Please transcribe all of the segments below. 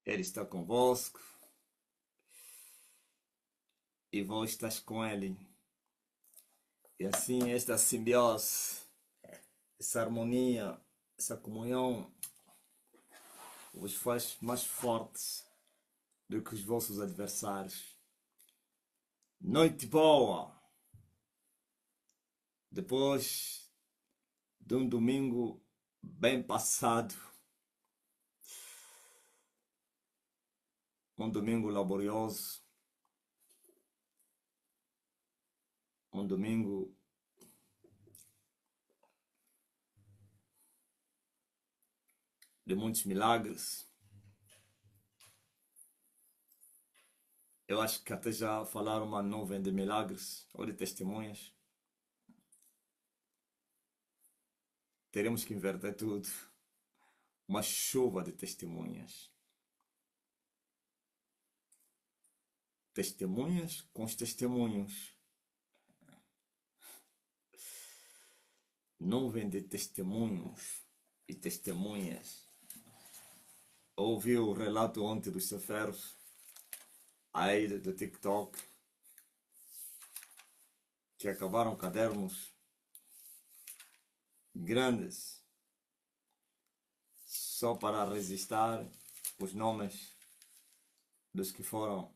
Ele está convosco e vós estás com Ele. E assim esta simbiose, essa harmonia, essa comunhão vos faz mais fortes do que os vossos adversários. Noite boa! Depois de um domingo bem passado, um domingo laborioso, um domingo de muitos milagres. Eu acho que até já falaram uma nuvem de milagres ou de testemunhas. Teremos que inverter tudo. Uma chuva de testemunhas. Testemunhas com os testemunhos. Nuvem de testemunhos e testemunhas. Ouvi o relato ontem dos ceferos aí do TikTok que acabaram cadernos grandes só para registrar os nomes dos que foram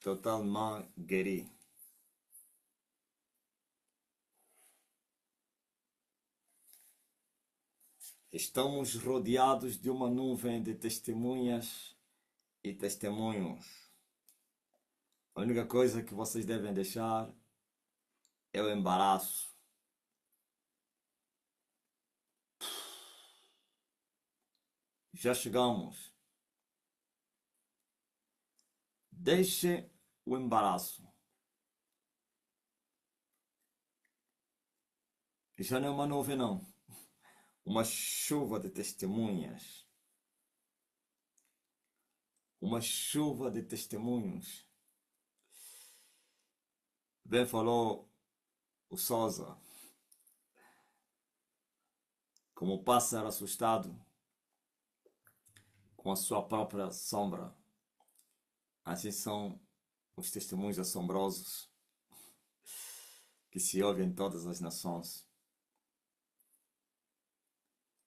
totalement guéris. Estamos rodeados de uma nuvem de testemunhas e testemunhos. A única coisa que vocês devem deixar é o embaraço. Já chegamos. Deixe o embaraço. Já não é uma nuvem, não. Uma chuva de testemunhas. Uma chuva de testemunhos. Bem falou o Sousa. Como o pássaro assustado com a sua própria sombra. Assim são os testemunhos assombrosos que se ouvem em todas as nações.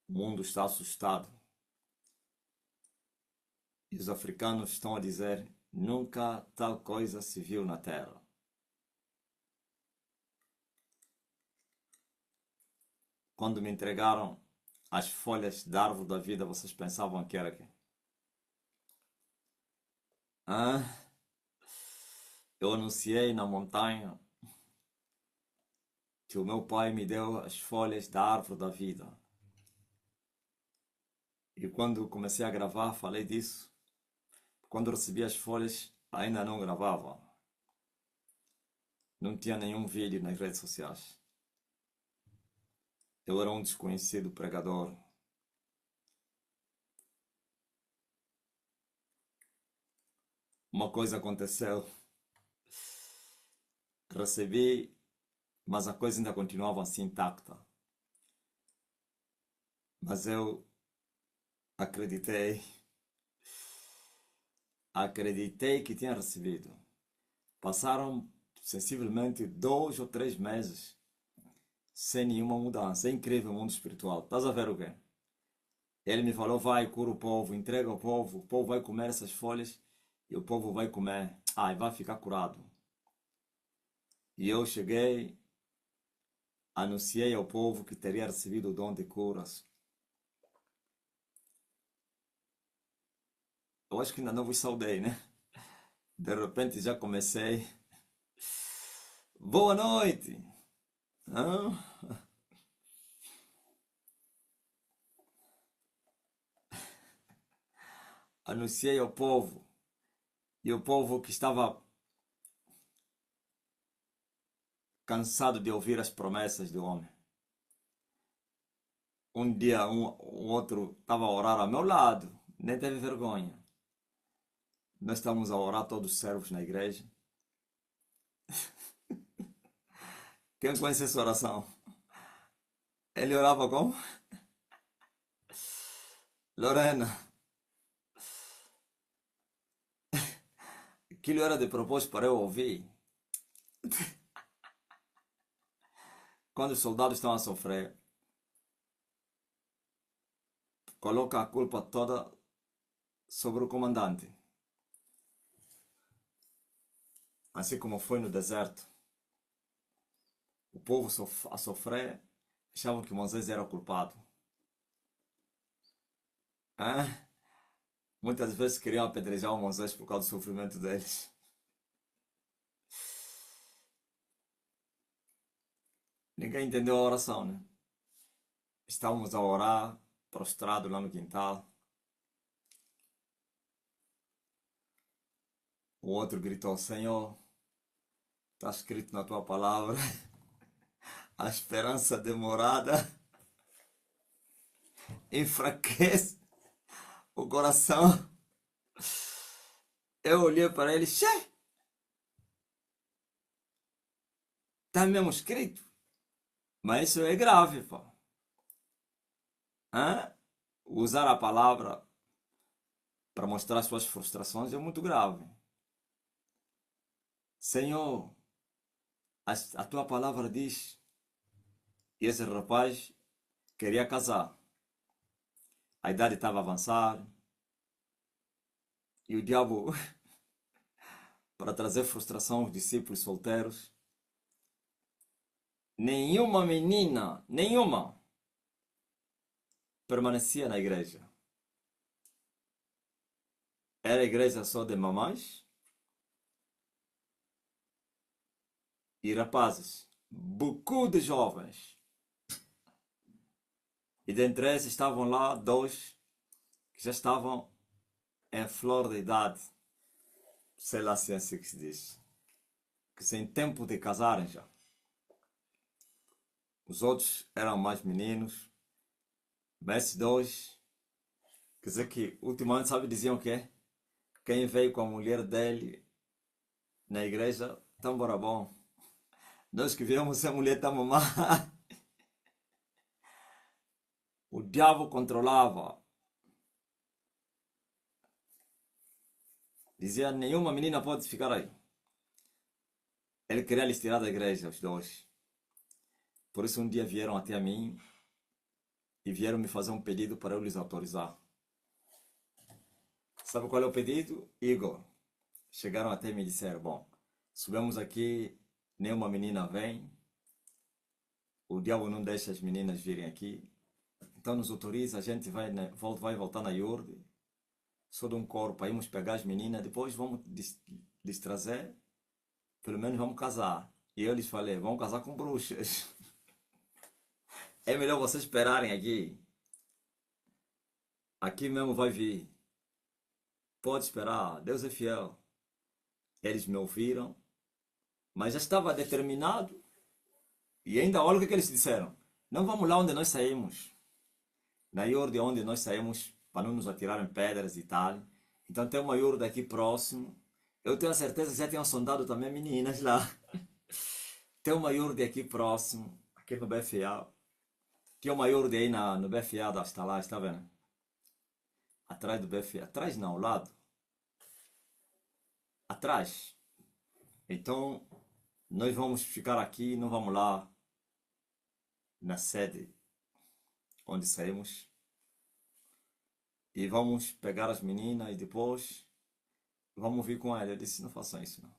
O mundo está assustado. E os africanos estão a dizer: nunca tal coisa se viu na terra. Quando me entregaram as folhas da árvore da vida, vocês pensavam que era quê? Eu anunciei na montanha que o meu pai me deu as folhas da árvore da vida. E quando comecei a gravar, falei disso. Quando recebi as folhas, ainda não gravava. Não tinha nenhum vídeo nas redes sociais. Eu era um desconhecido pregador. Uma coisa aconteceu. Recebi, mas a coisa ainda continuava assim intacta. Mas eu acreditei que tinha recebido. Passaram sensivelmente 2 ou 3 meses sem nenhuma mudança. É incrível o mundo espiritual. Estás a ver o quê? Ele me falou: vai, cura o povo, entrega ao povo, o povo vai comer essas folhas e o povo vai comer. E vai ficar curado. E eu cheguei, anunciei ao povo que teria recebido o dom de curas. Eu acho que ainda não vos saudei, né? De repente já comecei. Boa noite! Anunciei ao povo. E o povo que estava cansado de ouvir as promessas do homem. Um dia um outro estava a orar ao meu lado, nem teve vergonha. Nós estávamos a orar todos servos na igreja. Quem conhece essa oração? Ele orava como? Lorena, aquilo era de propósito para eu ouvir. Quando os soldados estão a sofrer, coloca a culpa toda sobre o comandante. Assim como foi no deserto. O povo a sofrer achavam que Moisés era o culpado. Hã? Muitas vezes queriam apedrejar o Moisés por causa do sofrimento deles. Ninguém entendeu a oração, né? Estávamos a orar, prostrado lá no quintal. O outro gritou: Senhor, está escrito na tua palavra, a esperança demorada enfraquece o coração. Eu olhei para ele: Xê, está mesmo escrito. Mas isso é grave, pô. Hã? Usar a palavra para mostrar suas frustrações é muito grave. Senhor, a tua palavra diz. E esse rapaz queria casar. A idade estava avançada. E o diabo, para trazer frustração aos discípulos solteiros, nenhuma menina, nenhuma, permanecia na igreja. Era a igreja só de mamães e rapazes. Beaucoup de jovens. E dentre esses estavam lá dois que já estavam em flor de idade. Sei lá se é assim que se diz. Que sem tempo de casarem já. Os outros eram mais meninos. Mas esses dois, quer dizer que ultimamente, sabe, diziam que é? Quem veio com a mulher dele na igreja, tão bora bom. Nós que viemos a mulher tão má. O diabo controlava. Dizia, nenhuma menina pode ficar aí. Ele queria lhes tirar da igreja, os dois. Por isso um dia vieram até a mim e vieram me fazer um pedido para eu lhes autorizar. Sabe qual é o pedido? Igor. Chegaram até e me disseram, bom, subimos aqui, nenhuma menina vem, o diabo não deixa as meninas virem aqui, então nos autoriza, a gente vai voltar na Iurde, só de um corpo, aí vamos pegar as meninas, depois vamos lhes trazer, pelo menos vamos casar. E eu lhes falei, vamos casar com bruxas. É melhor vocês esperarem aqui. Aqui mesmo vai vir. Pode esperar, Deus é fiel. Eles me ouviram, mas já estava determinado. E ainda olha o que eles disseram. Não vamos lá onde nós saímos. Na Iorde onde nós saímos, para não nos atirarem pedras e tal. Então tem uma Iorde aqui próximo. Eu tenho a certeza que já tinham sondado também meninas lá. Tem uma Iorde aqui próximo, aqui no BFA. Tinha uma Iorde aí no BFA da lá, está vendo? Atrás do BFA. Atrás não, ao lado. Atrás. Então, nós vamos ficar aqui, não vamos lá na sede onde saímos. E vamos pegar as meninas e depois vamos vir com ela. Eu disse, não façam isso não.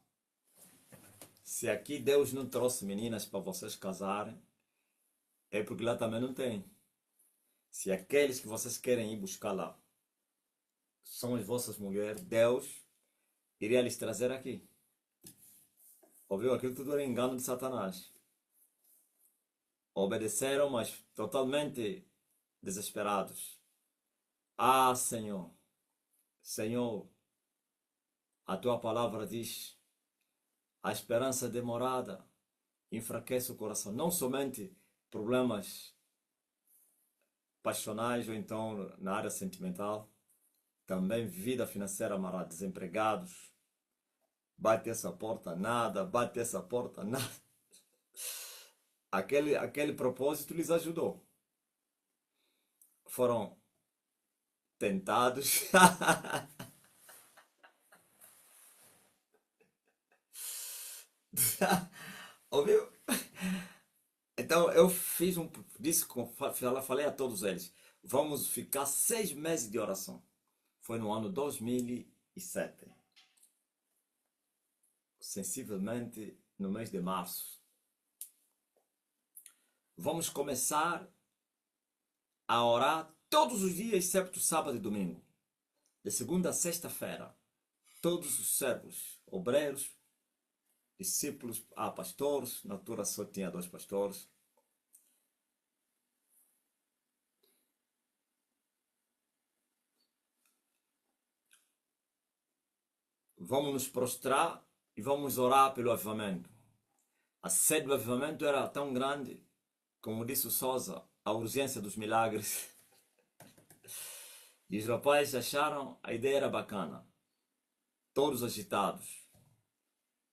Se aqui Deus não trouxe meninas para vocês casarem, é porque lá também não tem. Se aqueles que vocês querem ir buscar lá são as vossas mulheres, Deus iria lhes trazer aqui. Ouviu? Aquilo tudo era engano de Satanás. Obedeceram, mas totalmente desesperados. Ah, Senhor, Senhor, a tua palavra diz, a esperança demorada enfraquece o coração. Não somente problemas passionais ou então na área sentimental, também vida financeira amarrada, desempregados. Bate essa porta, nada, bate essa porta, nada. Aquele propósito lhes ajudou. Foram tentados. Ouviu? Então eu fiz um. Disse, falei a todos eles: vamos ficar 6 meses de oração. Foi no ano 2007, sensivelmente no mês de março. Vamos começar a orar todos os dias, exceto sábado e domingo. De segunda a sexta-feira. Todos os servos, obreiros, discípulos, pastores. Na altura só tinha 2 pastores. Vamos nos prostrar e vamos orar pelo avivamento. A sede do avivamento era tão grande, como disse o Sousa, a urgência dos milagres. E os rapazes acharam a ideia era bacana. Todos agitados.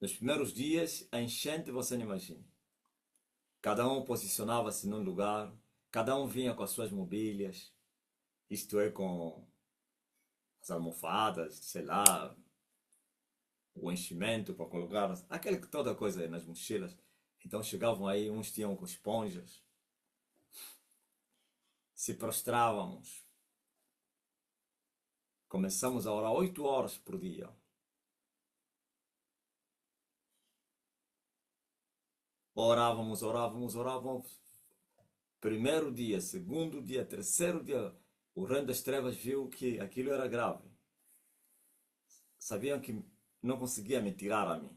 Nos primeiros dias, a enchente você não imagina. Cada um posicionava-se num lugar, cada um vinha com as suas mobílias, isto é, com as almofadas, sei lá, o enchimento para colocar, toda coisa aí nas mochilas. Então chegavam aí, uns tinham com esponjas, se prostrávamos. Começamos a orar 8 horas por dia. Orávamos. Primeiro dia, segundo dia, terceiro dia, o reino das trevas viu que aquilo era grave. Sabiam que não conseguia me tirar a mim,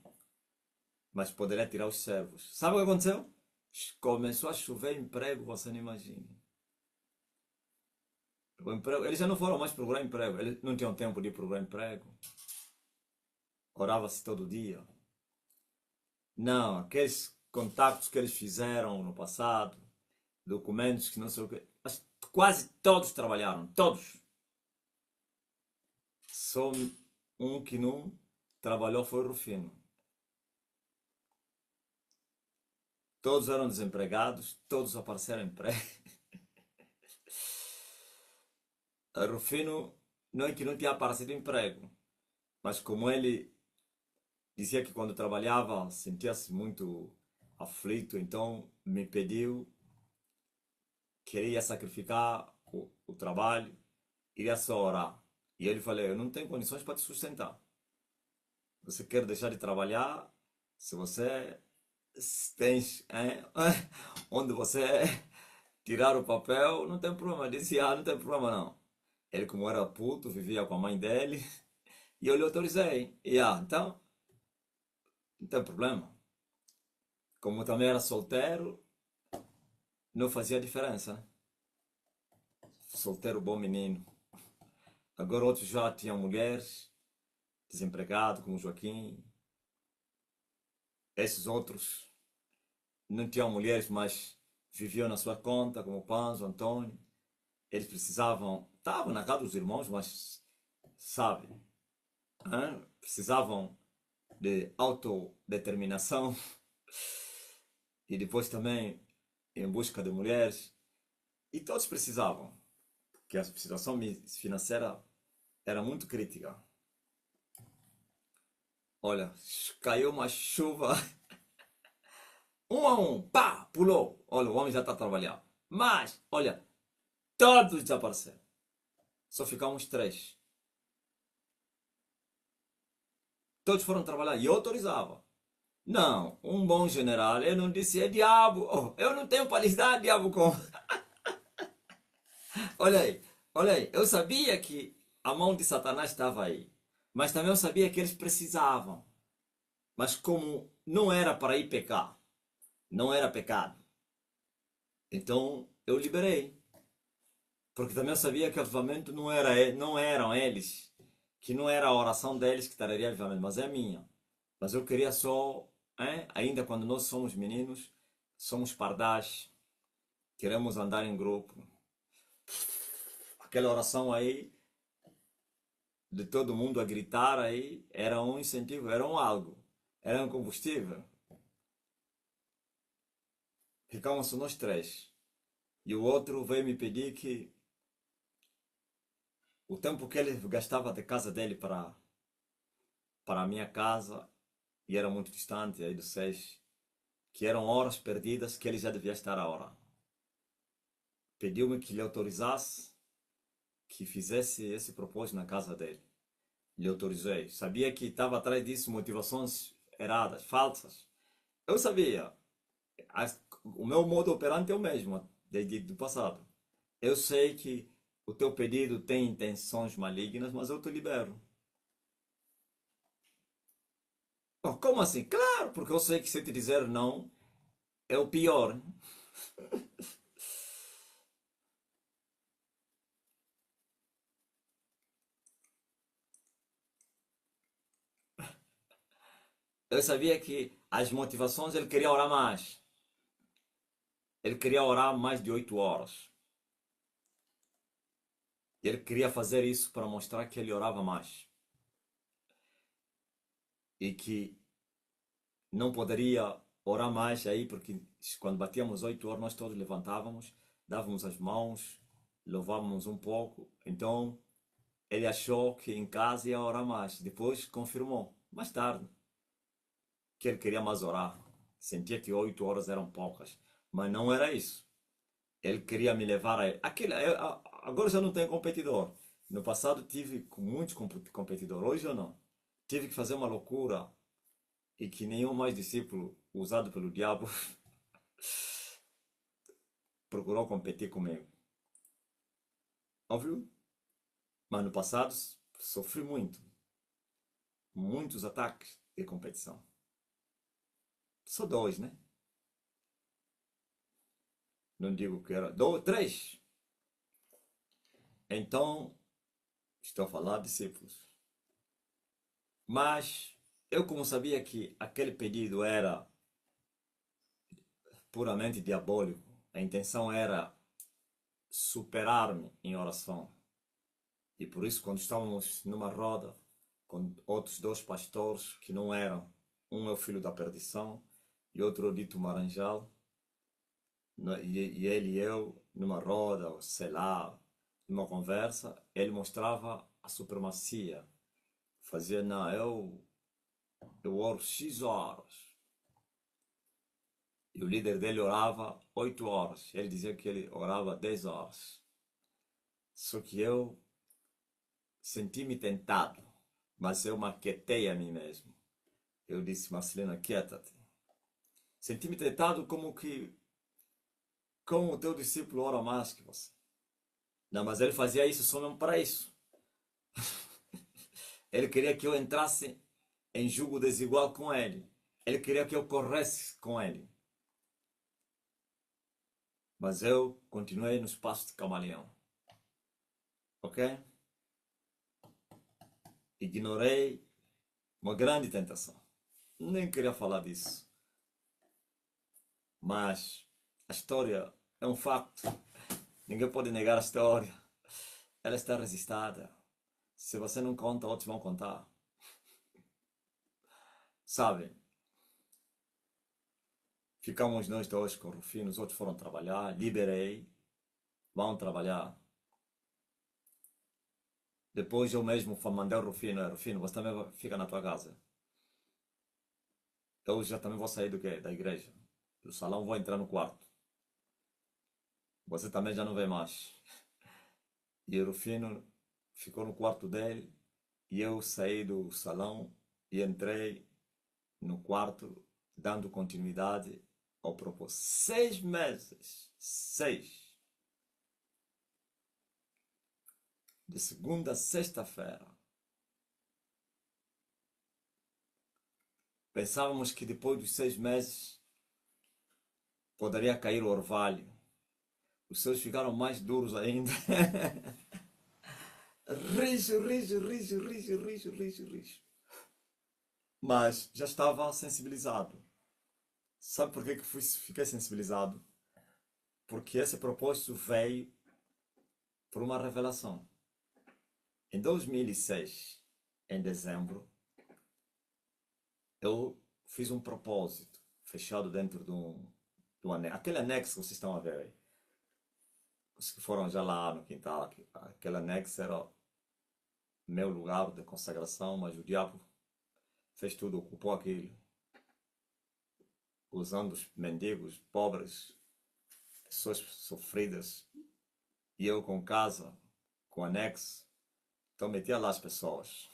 mas poderia tirar os servos. Sabe o que aconteceu? Começou a chover emprego, você não imagina. O emprego, eles já não foram mais procurar emprego, eles não tinham tempo de procurar emprego. Orava-se todo dia. Não, aqueles contatos que eles fizeram no passado, documentos que não sei o que, mas quase todos trabalharam, todos. Só um que não trabalhou foi o Rufino. Todos eram desempregados, todos apareceram emprego. Rufino não é que não tinha aparecido emprego, mas como ele dizia que quando trabalhava sentia-se muito aflito, então me pediu, queria sacrificar o trabalho, iria só orar. E ele falou, eu não tenho condições para te sustentar. Você quer deixar de trabalhar? Se você tens onde você tirar o papel, não tem problema. Eu disse, não tem problema não. Ele como era puto, vivia com a mãe dele, e eu lhe autorizei. Então, não tem problema. Como também era solteiro, não fazia diferença, né? Solteiro, bom menino. Agora outros já tinham mulheres, desempregados, como Joaquim. Esses outros não tinham mulheres, mas viviam na sua conta, como o Panzo, Antônio. Eles precisavam, estavam na casa dos irmãos, mas, sabe, precisavam de autodeterminação e depois também em busca de mulheres. E todos precisavam, porque a situação financeira era muito crítica. Olha, caiu uma chuva, um a um, pá, pulou. Olha, o homem já está trabalhando. Mas, olha, todos desapareceram. Só ficamos 3. Todos foram trabalhar e eu autorizava. Não, um bom general, eu não disse, é diabo. Oh, eu não tenho para lhes dar diabo com. Olha aí, eu sabia que a mão de Satanás estava aí. Mas também eu sabia que eles precisavam. Mas como não era para ir pecar, não era pecado. Então eu liberei. Porque também eu sabia que o avivamento não eram eles, que não era a oração deles que traria avivamento, mas é a minha. Mas eu queria só, ainda quando nós somos meninos, somos pardais, queremos andar em grupo. Aquela oração aí, de todo mundo a gritar aí, era um incentivo, era um algo, era um combustível. Ficamos nós 3. E o outro veio me pedir que o tempo que ele gastava de casa dele para a minha casa, e era muito distante aí do SES, que eram horas perdidas que ele já devia estar a hora. Pediu-me que lhe autorizasse que fizesse esse propósito na casa dele. Lhe autorizei. Sabia que estava atrás disso motivações erradas, falsas. Eu sabia. O meu modo operante é o mesmo desde o passado. Eu sei que o teu pedido tem intenções malignas, mas eu te libero. Oh, como assim? Claro, porque eu sei que se te dizer não é o pior. Eu sabia que as motivações ele queria orar mais. Ele queria orar mais de 8 horas. Ele queria fazer isso para mostrar que ele orava mais. E que não poderia orar mais aí, porque quando batíamos 8 horas, nós todos levantávamos, dávamos as mãos, louvávamos um pouco. Então, ele achou que em casa ia orar mais. Depois confirmou, mais tarde, que ele queria mais orar. Sentia que 8 horas eram poucas. Mas não era isso. Ele queria me levar a... agora já não tenho competidor. No passado tive muitos competidores. Hoje eu não. Tive que fazer uma loucura e que nenhum mais discípulo usado pelo diabo procurou competir comigo. Óbvio? Mas no passado sofri muito. Muitos ataques de competição. Só dois, né? Não digo que era dois, três. Então, estou a falar de discípulos. Mas eu, como sabia que aquele pedido era puramente diabólico, a intenção era superar-me em oração. E por isso, quando estávamos numa roda com outros dois pastores que não eram, um é o filho da perdição e outro é o dito Maranjal, e ele e eu, numa roda, ou sei lá, numa conversa, ele mostrava a supremacia. Fazia, não, eu oro X horas. E o líder dele orava 8 horas. Ele dizia que ele orava 10 horas. Só que eu senti-me tentado, mas eu maquetei a mim mesmo. Eu disse, Marcelina, quieta-te. Senti-me tentado como o teu discípulo ora mais que você. Não, mas ele fazia isso só mesmo para isso. Ele queria que eu entrasse em julgo desigual com ele. Ele queria que eu corresse com ele. Mas eu continuei no espaço de camaleão. Ok? Ignorei uma grande tentação. Nem queria falar disso. Mas a história é um facto. Ninguém pode negar a história. Ela está registrada. Se você não conta, outros vão contar. Sabe? Ficamos nós dois com o Rufino, os outros foram trabalhar, liberei, vão trabalhar. Depois eu mesmo mandei o Rufino, Rufino, você também fica na tua casa. Eu já também vou sair do quê? Da igreja. Do salão, vou entrar no quarto. Você também já não vem mais. E o Rufino ficou no quarto dele e eu saí do salão e entrei no quarto, dando continuidade ao propósito. 6 meses. 6. De segunda a sexta-feira. Pensávamos que depois dos 6 meses poderia cair o orvalho. Os seus ficaram mais duros ainda. Rijo, rijo, rijo, rijo, rijo, rijo, rijo. Mas já estava sensibilizado. Sabe por que fiquei sensibilizado? Porque esse propósito veio por uma revelação. Em 2006, em dezembro, eu fiz um propósito fechado dentro do anexo. Aquele anexo que vocês estão a ver aí. Os que foram já lá no quintal, aquele anexo era meu lugar de consagração, mas o diabo fez tudo, ocupou aquilo, usando os mendigos, pobres, pessoas sofridas, e eu com casa, com anexo, então metia lá as pessoas.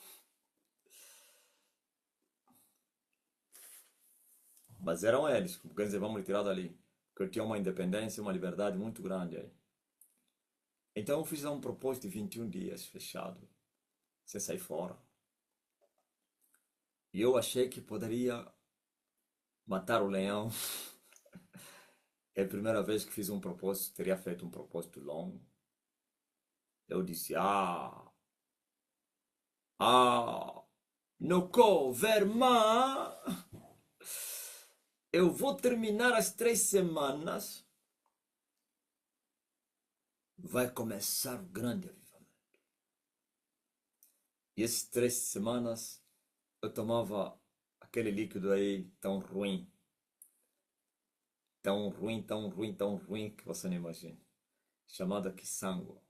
Mas eram eles, quer dizer, vamos retirar dali, porque eu tinha uma independência, uma liberdade muito grande aí. Então eu fiz um propósito de 21 dias fechado, sem sair fora. E eu achei que poderia matar o leão. É a primeira vez que fiz um propósito, teria feito um propósito longo. Eu disse, no Vermã, eu vou terminar as 3 semanas, vai começar o grande avivamento. E essas 3 semanas eu tomava aquele líquido aí tão ruim. Tão ruim, tão ruim, tão ruim que você não imagina. Chamada quiçango.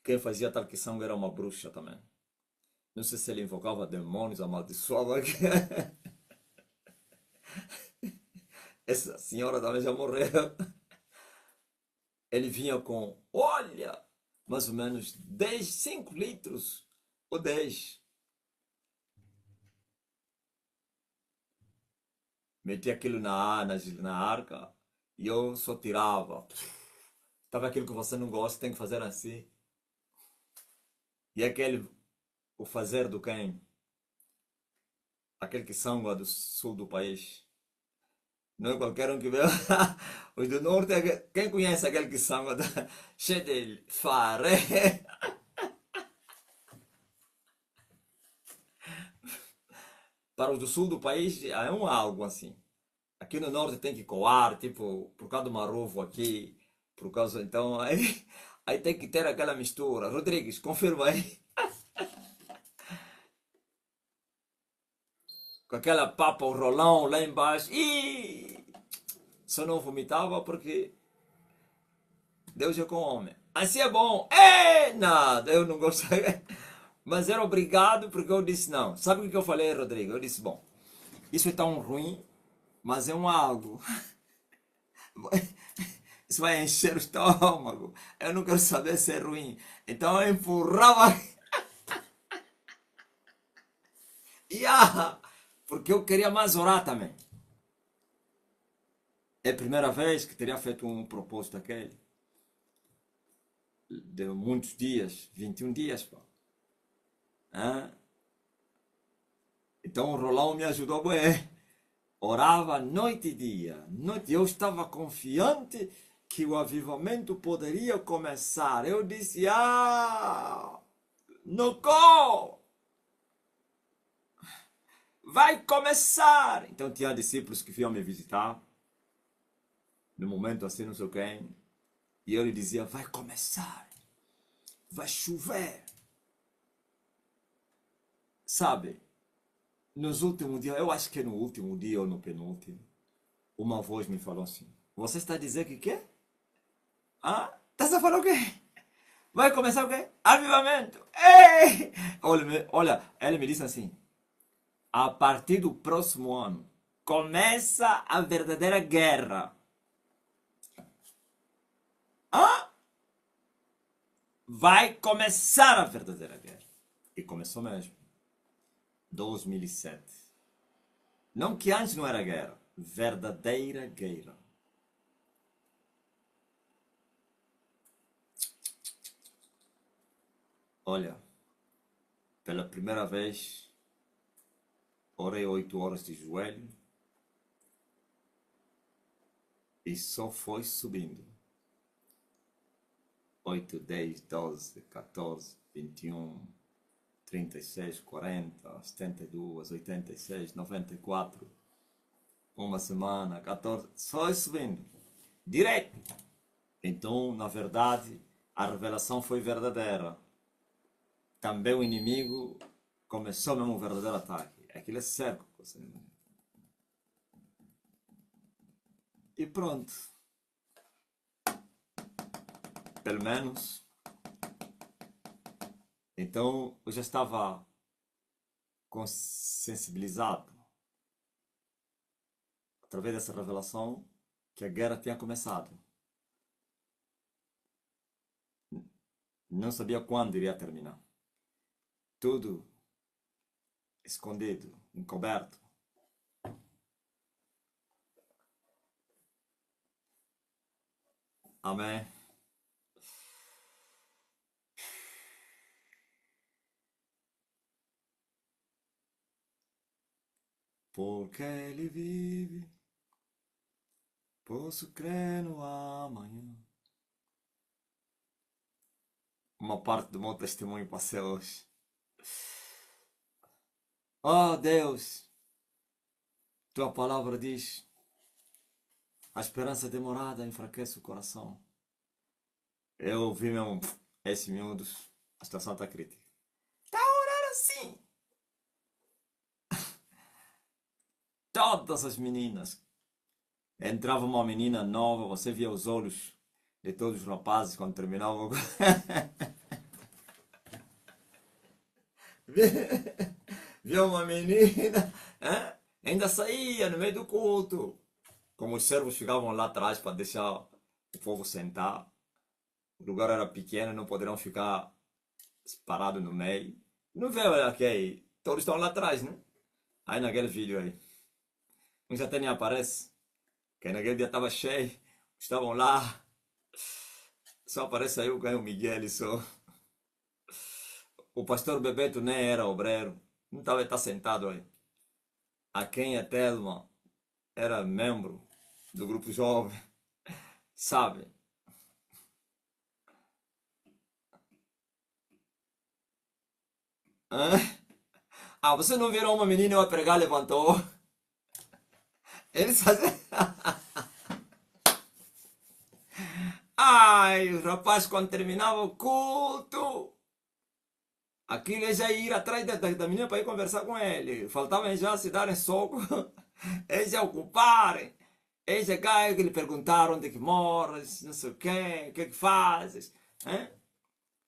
Quem fazia tal quiçango era uma bruxa também. Não sei se ele invocava demônios, amaldiçoava. Essa senhora também já morreu. Ele vinha com, olha, mais ou menos 5 litros ou 10. Metia aquilo na arca e eu só tirava. Estava aquilo que você não gosta, tem que fazer assim. E aquele, o fazer do quem? Aquele que samba do sul do país. Não é qualquer um que vê. Os do norte, quem conhece aquele que samba cheio de fare? Para os do sul do país é algo assim. Aqui no norte tem que coar, tipo, por causa do maruvo aqui, por causa, então, aí tem que ter aquela mistura. Rodrigues, confirma aí. Com aquela papa, o rolão lá embaixo. E só não vomitava porque Deus é com o homem. Assim é bom. É nada, eu não gostei. Mas era obrigado porque eu disse não. Sabe o que eu falei, Rodrigo? Eu disse, bom, isso é tão ruim, mas é um algo. Isso vai encher o estômago. Eu não quero saber se é ruim. Então eu empurrava. Porque eu queria mais orar também. É a primeira vez que teria feito um propósito daquele. De muitos dias, 21 dias. Pô. Então o Rolão me ajudou bem. Orava noite e dia. Noite. Eu estava confiante que o avivamento poderia começar. Eu disse, no vai começar. Então tinha discípulos que vinham me visitar. No momento assim, não sei quem. E eu lhe dizia, vai começar. Vai chover. Sabe? Nos últimos dias, eu acho que no último dia ou no penúltimo, uma voz me falou assim: você está dizendo que quê? Estás a falar o quê? Vai começar o quê? Avivamento! Ei! Olha, ele me disse assim: a partir do próximo ano, começa a verdadeira guerra. Vai começar a verdadeira guerra. E começou mesmo. 2007. Não que antes não era guerra. Verdadeira guerra. Olha, pela primeira vez, orei 8 horas de joelho e só foi subindo. 8, 10, 12, 14, 21, 36, 40, 72, 86, 94. Uma semana, 14, só subindo. Direto. Então, na verdade, a revelação foi verdadeira. Também o inimigo começou mesmo um verdadeiro ataque. Aquilo é certo. E pronto. Pelo menos Então eu já estava sensibilizado através dessa revelação que a guerra tinha começado. Não sabia quando iria terminar. Tudo escondido, encoberto. Amém. Porque ele vive, posso crer no amanhã. Uma parte do meu testemunho passei hoje. Oh Deus, tua palavra diz: a esperança demorada enfraquece o coração. Eu vi mesmo, esse miúdos, a situação está crítica. Está a orar assim. Todas as meninas. Entrava uma menina nova, você via os olhos de todos os rapazes quando terminavam. Via uma menina, ainda saía no meio do culto. Como os servos ficavam lá atrás para deixar o povo sentar. O lugar era pequeno, não poderiam ficar parados no meio. Não vê aqui, todos estão lá atrás, né? Aí naquele vídeo aí, um já até nem aparece, que naquele dia estava cheio, estavam lá, só aparece aí o Caio Miguel e só. O pastor Bebeto nem era obreiro, não estava tá sentado aí. A quem a Telma era membro do grupo jovem, sabe? Hã? Ah, você não virou uma menina e eu a pregar levantou? Eles faziam. Ai, o rapaz, quando terminava o culto, aquilo é já ir atrás da menina para ir conversar com ele. Faltava já se darem soco, eles já ocuparem. Eles chegaram que lhe perguntaram onde é que moras, não sei o que fazes. Hein?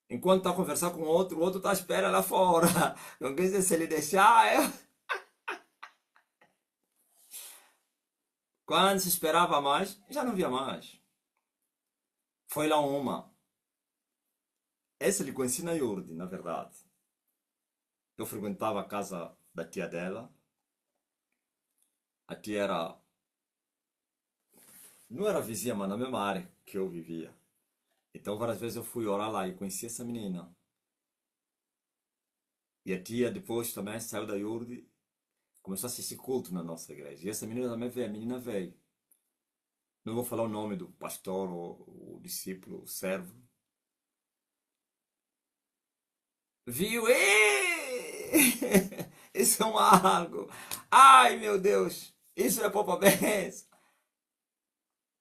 Enquanto está a conversar com o outro está à espera lá fora. Não quer dizer, se ele deixar, eu... Quando se esperava mais, já não via mais. Foi lá uma. Essa lhe conheci na Iurde, na verdade. Eu frequentava a casa da tia dela. A tia era... Não era vizinha, mas na mesma área que eu vivia. Então várias vezes eu fui orar lá e conheci essa menina. E a tia depois também saiu da Iurde, começou a assistir culto na nossa igreja. E essa menina também veio, a menina veio. Não vou falar o nome do pastor, ou o discípulo, o servo. Viu? Isso é um algo. Ai, meu Deus. Isso é poupa benção.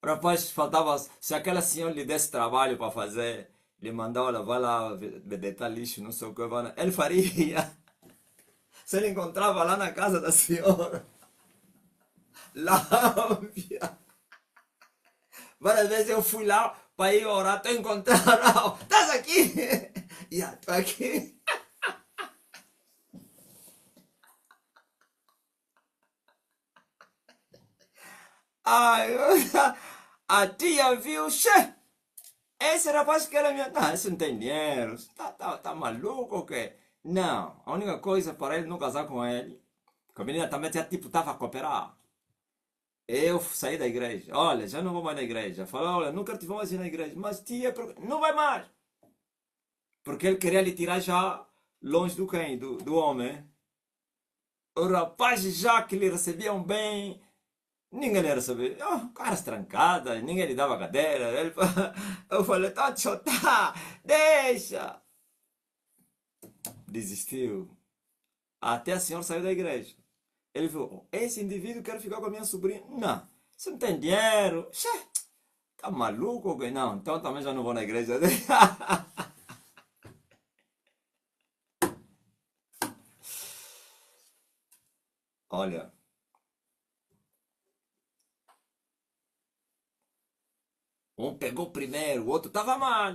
Rapaz, faltava. Se aquela senhora lhe desse trabalho para fazer, lhe mandava, olha, vai lá deitar lixo, não sei o que, ele faria. Se ele encontrava lá na casa da senhora, Lávia. Várias vezes eu fui lá para ir orar, tô encontrando, estás aqui? Já, tô aqui. Ai, a tia viu, che, esse rapaz que era minha. Não, esse não tem dinheiro, tá maluco ou quê? Não, a única coisa para ele não casar com ele, porque a menina também tipo, tava a cooperar. Eu saí da igreja, olha, já não vou mais na igreja. Falei, olha, nunca te vou mais ir na igreja, mas tia, não vai mais. Porque ele queria lhe tirar já longe do quem? Do homem. O rapaz já que lhe recebiam bem, ninguém lhe recebia. Oh, caras trancadas, ninguém lhe dava cadeira. Eu falei, tá, tá, deixa. Desistiu. Até a senhora saiu da igreja. Ele falou, esse indivíduo quer ficar com a minha sobrinha. Não, você não tem dinheiro. Xê, tá maluco? Não, então também já não vou na igreja. Olha, um pegou primeiro, o outro tava mal.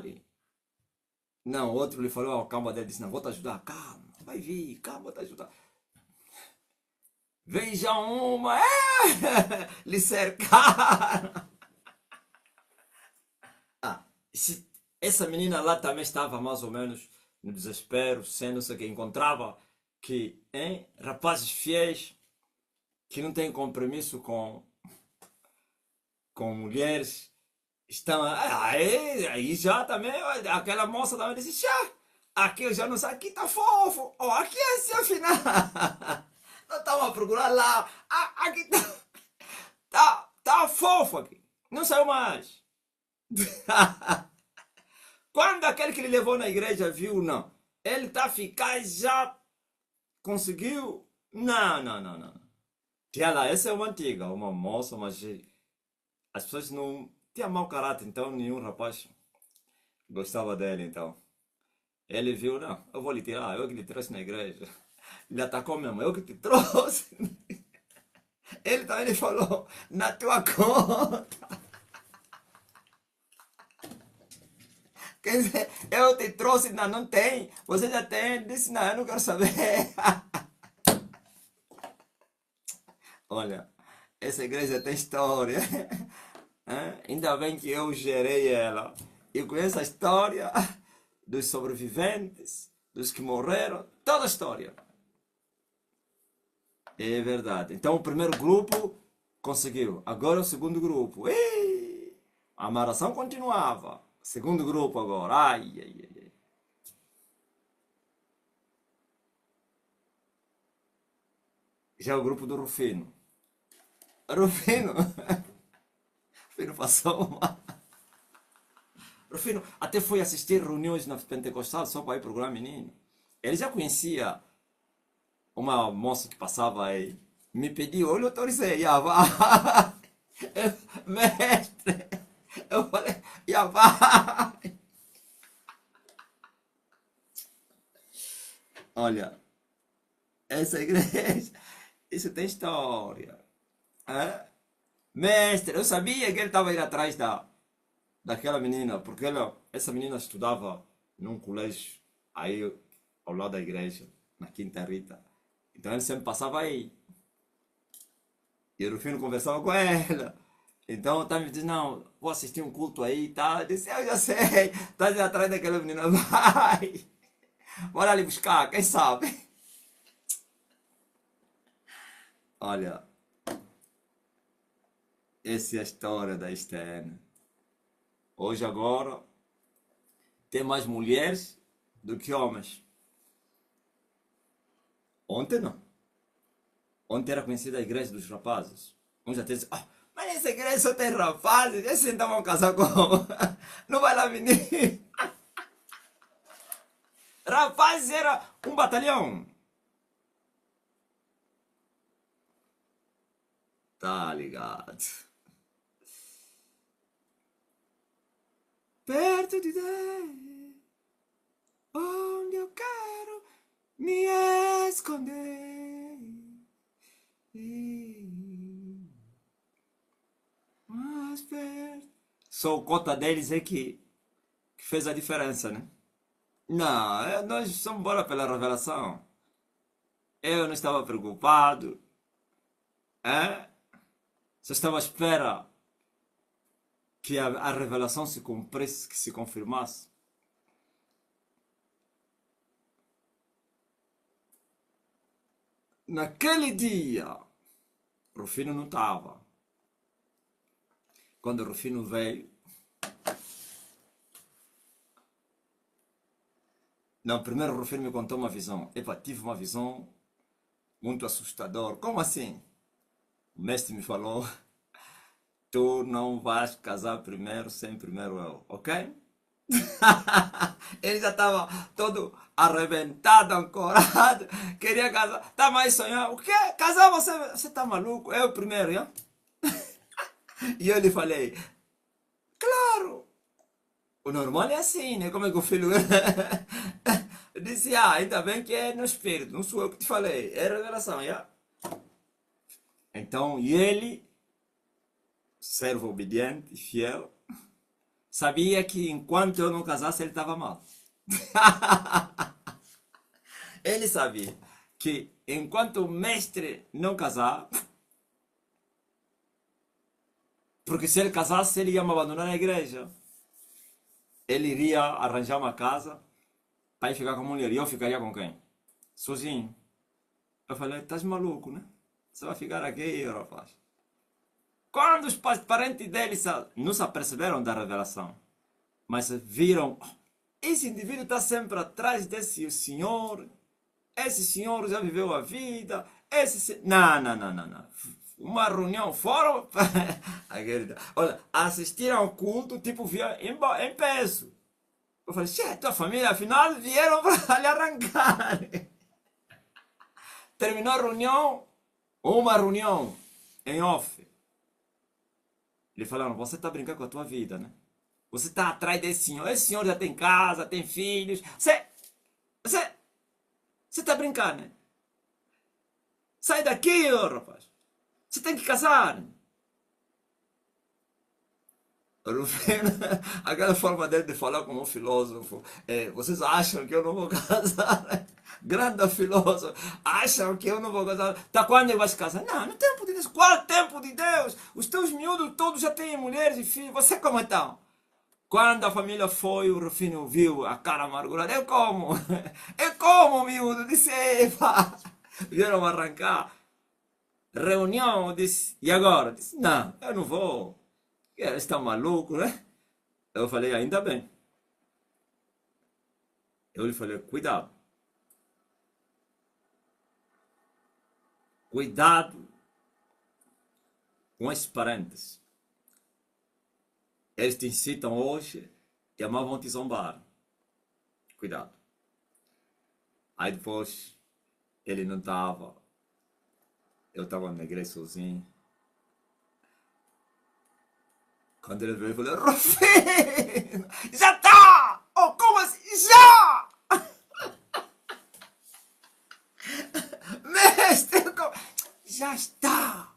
Não, outro lhe falou ao camba dele, disse, não, vou te ajudar, calma, vai vir, calma, vou te ajudar. Veja uma, lhe cercaram. Ah, essa menina lá também estava mais ou menos no desespero, sendo-se que encontrava que, hein, rapazes fiéis que não têm compromisso com mulheres, estão aí já também, aquela moça também disse, já, aqui eu já não sei, aqui tá fofo, oh, aqui é assim afinal, não estava a procurar lá, aqui tá fofo aqui, não saiu mais. Quando aquele que ele levou na igreja viu, não, ele tá a ficar já conseguiu, não. Tinha lá, essa é uma antiga, uma moça, mas as pessoas não tinham mau caráter, então nenhum rapaz gostava dele, então. Ele viu, não, eu vou lhe tirar, eu que lhe trouxe na igreja. Ele atacou mesmo, eu que te trouxe. Ele também lhe falou, na tua conta. Quer dizer, eu te trouxe, não tem, você já tem. Disse, não, eu não quero saber. Olha, essa igreja tem história. Ainda bem que eu gerei ela. E conheço a história dos sobreviventes, dos que morreram, toda a história. É verdade. Então o primeiro grupo conseguiu. Agora o segundo grupo. A maração continuava. Segundo grupo agora. Ai. Já é o grupo do Rufino. Rufino. Rufino passou uma. Rufino até foi assistir reuniões na Pentecostal só para ir procurar menino. Ele já conhecia uma moça que passava aí. Me pediu, eu lhe autorizei. Mestre. Eu falei, vai. Olha, essa igreja, isso tem história. Mestre, eu sabia que ele estava aí atrás daquela menina, porque essa menina estudava num colégio aí ao lado da igreja, na Quinta Rita. Então ele sempre passava aí. E o Rufino conversava com ela. Então tá me dizendo, não, vou assistir um culto aí e tal. Eu disse, eu já sei, tá atrás daquela menina, vai. Bora ali buscar, quem sabe? Olha, essa é a história da externa. Hoje agora tem mais mulheres do que homens. Ontem não. Ontem era conhecida a igreja dos rapazes. Uns até dizem, mas essa igreja só tem rapazes, esses então vão casar com... Não vai lá menino. Rapazes era um batalhão. Tá ligado. Perto de Deus, onde eu quero me esconder. Mas perto. Só o cota deles é que fez a diferença, né? Não, nós somos embora pela revelação. Eu não estava preocupado. É? Só estava à espera que a revelação se cumprisse, que se confirmasse. Naquele dia, Rufino não estava. Quando o Rufino veio, não, primeiro o Rufino me contou uma visão. Epa, tive uma visão muito assustadora. Como assim? O mestre me falou, tu não vais casar primeiro sem primeiro eu, ok? Ele já estava todo arrebentado, ancorado, queria casar. Tá mais sonhando. O quê? Casar você tá maluco? Eu primeiro, já? E eu lhe falei, claro, o normal é assim, né? Como é que o filho... Eu disse, ainda bem que é no espírito, não sou eu que te falei, é revelação, já? Então, e ele, servo obediente, fiel, sabia que enquanto eu não casasse ele estava mal. Ele sabia que enquanto o mestre não casar, porque se ele casasse, ele ia me abandonar na igreja. Ele iria arranjar uma casa para ir ficar com a mulher. E eu ficaria com quem? Sozinho. Eu falei, estás maluco, né? Você vai ficar aqui, rapaz. Quando os parentes dele não se aperceberam da revelação, mas viram, "Oh, esse indivíduo está sempre atrás desse senhor, esse senhor já viveu a vida, Não, não, não, não, não. Uma reunião, foram, olha, assistiram ao culto, tipo, via em peso. Eu falei, tua família, afinal, vieram para lhe arrancar. Terminou a reunião, uma reunião em off. Eles falaram, você está brincando com a tua vida, né? Você está atrás desse senhor. Esse senhor já tem casa, tem filhos. Você está brincando, né? Sai daqui, ô, rapaz. Você tem que casar. Rufino, aquela forma dele de falar como um filósofo. Vocês acham que eu não vou casar? Grande filósofo. Acham que eu não vou casar? Tá quando ele vai se casar? Não, no tempo de Deus. Qual tempo de Deus? Os teus miúdos todos já têm mulheres e filhos. Você como então? Quando a família foi, o Rufino viu a cara amargurada. Eu como? Eu como, miúdo? Disse, epa. Vieram arrancar. Reunião, disse, e agora? Disse, não, eu não vou. Eles estão malucos, né? Eu falei, ainda bem. Eu lhe falei, cuidado. Cuidado com esses parentes. Eles te incitam hoje e amanhã vão te zombar. Cuidado. Aí depois, ele não estava. Eu estava na igreja sozinho. Quando ele veio, eu falei, Rufino, já tá! Oh, como assim? Já! Mestre, já está!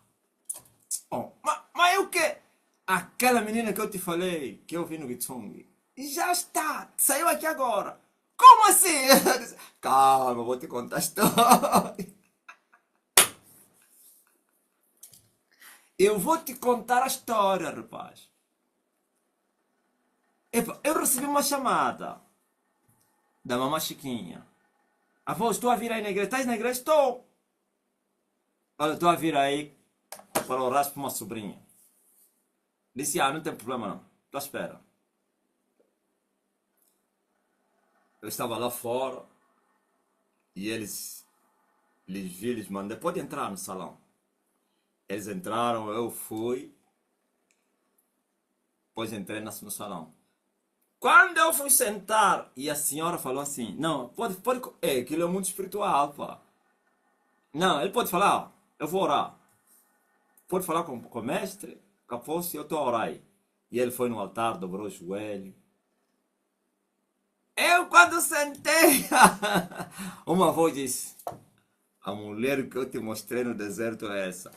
Oh, mas o que? Aquela menina que eu te falei, que eu vi no Gitsung, já está! Saiu aqui agora! Como assim? Calma, eu vou te contar a história. Eu vou te contar a história, rapaz. Epa, eu recebi uma chamada da mamãe Chiquinha. Avô, estou a vir aí na igreja. Estás na igreja? Estou. Olha, estou a vir aí para orar para uma sobrinha. Disse, não tem problema não. Estou à espera. Eu estava lá fora e eles vi, eles mandei, pode entrar no salão. Eles entraram, eu fui. Depois entrei no salão. Quando eu fui sentar e a senhora falou assim, não, pode, aquilo é muito espiritual, pá. Não, ele pode falar, eu vou orar. Pode falar com o mestre, capôs, eu estou a orar aí. E ele foi no altar, dobrou o joelho. Eu quando sentei, uma voz disse, a mulher que eu te mostrei no deserto é essa.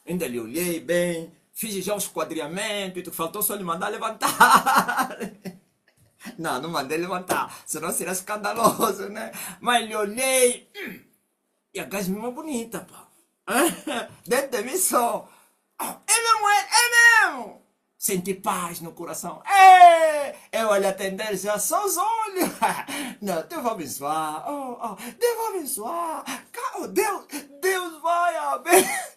Ainda lhe olhei bem, fiz já os quadrilhamentos, faltou só lhe mandar levantar. Não, não mandei levantar, senão seria escandaloso, né? Mas lhe olhei, e a gaja mesmo bonita, pá. Dentro de mim só. É mesmo, é mesmo. Senti paz no coração. Eu olho atender já só os olhos. Não, Deus vai abençoar. Deus vai abençoar. Deus vai abençoar.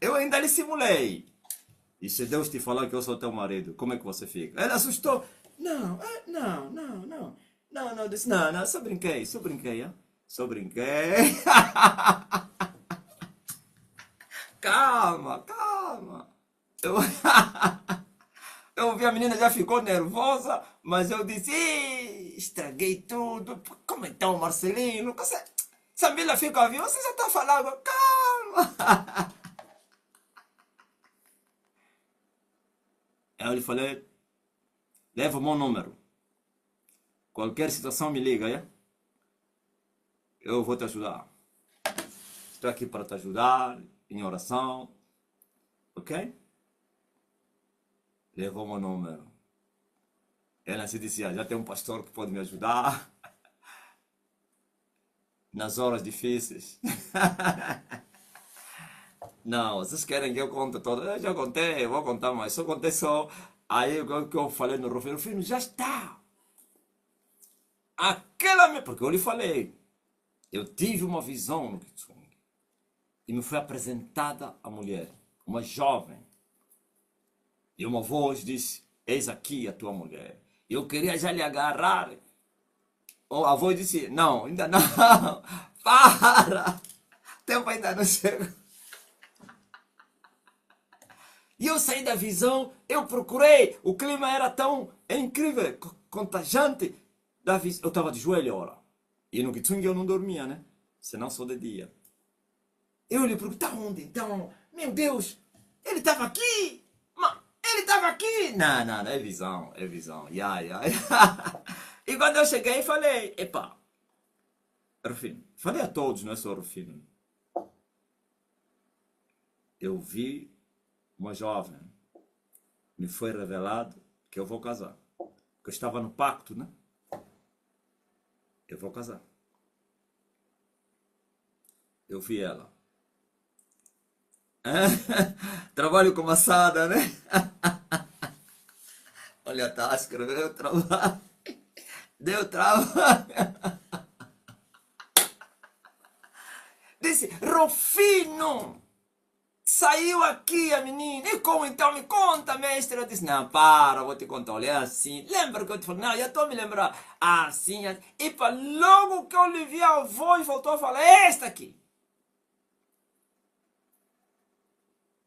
Eu ainda lhe simulei. E se Deus te falar que eu sou teu marido, como é que você fica? Ela assustou. Não, não, não, não. Não, não, disse, não, só brinquei, hein? Só brinquei. Calma, calma. Eu vi a menina já ficou nervosa, mas eu disse, estraguei tudo. Como então, Marcelino? Essa menina fica viu, você já está falando, calma. Eu lhe falei, leva o meu número. Qualquer situação me liga, é? Eu vou te ajudar. Estou aqui para te ajudar. em oração, ok? Levou o meu número. Ela se disse, já tem um pastor que pode me ajudar nas horas difíceis. Não, vocês querem que eu conte todo? Eu já contei, eu vou contar mais. Só contei só. Aí o que eu falei no Rufino já está. Porque eu lhe falei. Eu tive uma visão no Kitsung. E me foi apresentada a mulher, uma jovem. E uma voz disse, eis aqui a tua mulher. Eu queria já lhe agarrar. A voz disse, não, ainda não. Para! O tempo ainda não chegou. E eu saí da visão, eu procurei, o clima era tão incrível, contagiante. Eu estava de joelho, ora. E no Kitsung eu não dormia, né? Senão só de dia. Eu lhe perguntei, tá onde então? Meu Deus, ele estava aqui! Ele estava aqui! Não, não, não, é visão, é visão. E quando eu cheguei, falei, epa, Rufino, falei a todos, não é só Rufino. Eu vi uma jovem, me foi revelado que eu vou casar. Porque eu estava no pacto, né? Eu vou casar. Eu vi ela. Trabalho com maçada, né? Olha a tasca, deu trabalho. Deu trabalho. Disse, Rufino, saiu aqui a menina. E como então? Me conta, mestre. Eu disse, não, para, vou te contar. Olha, é assim. Lembra que eu te falei? Não, já estou a me lembrar. Assim, assim. E para logo que eu lhe vi a voz, voltou a falar, esta aqui.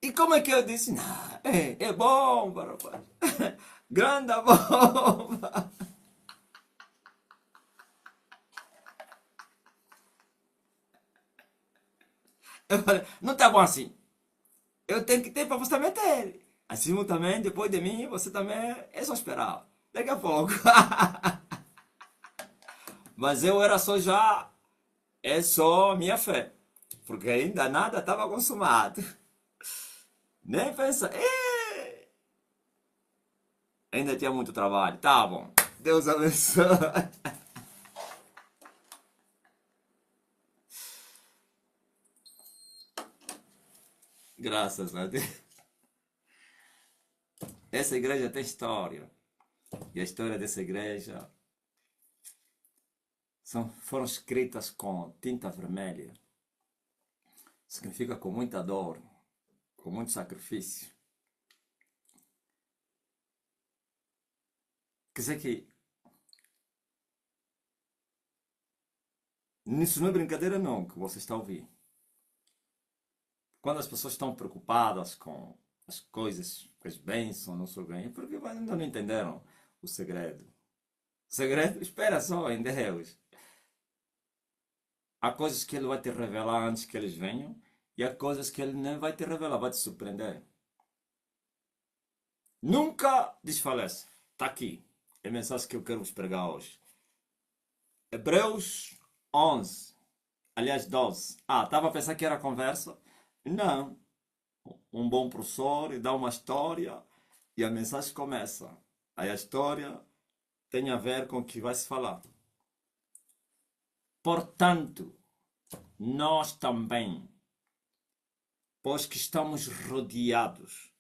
E como é que eu disse? Não, é bomba, rapaz. Grande bomba. Eu falei, não tá bom assim. Eu tenho que ter para você também ter. Assim também, depois de mim, você também é só esperar. Daqui a pouco. Mas eu era só já, é só minha fé. Porque ainda nada estava consumado. Nem pensa, ainda tinha muito trabalho. Tá bom. Deus abençoe. Graças a Deus. Essa igreja tem história. E a história dessa igreja foram escritas com tinta vermelha. Significa com muita dor, com muito sacrifício. Quer dizer que isso não é brincadeira não, que você está ouvindo. Quando as pessoas estão preocupadas com as coisas, com as bênçãos, não sei bem, porque ainda não entenderam o segredo. O segredo, espera só em Deus. Há coisas que Ele vai te revelar antes que eles venham, e há coisas que Ele nem vai te revelar, vai te surpreender. Nunca desfalece. Está aqui. É a mensagem que eu quero vos pregar hoje. Hebreus 11. Aliás, 12. Estava a pensar que era conversa. Não. Um bom professor dá uma história e a mensagem começa. Aí a história tem a ver com o que vai se falar. Portanto, nós também, pois que estamos rodeados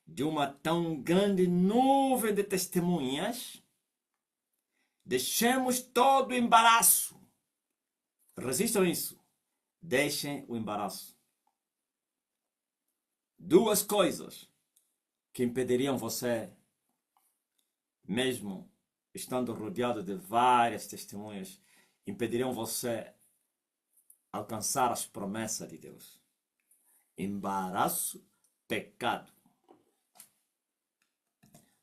de uma tão grande nuvem de testemunhas, deixemos todo o embaraço. Resistam isso. Deixem o embaraço. Duas coisas que impediriam você, mesmo estando rodeado de várias testemunhas, impediriam você alcançar as promessas de Deus. Embaraço, pecado.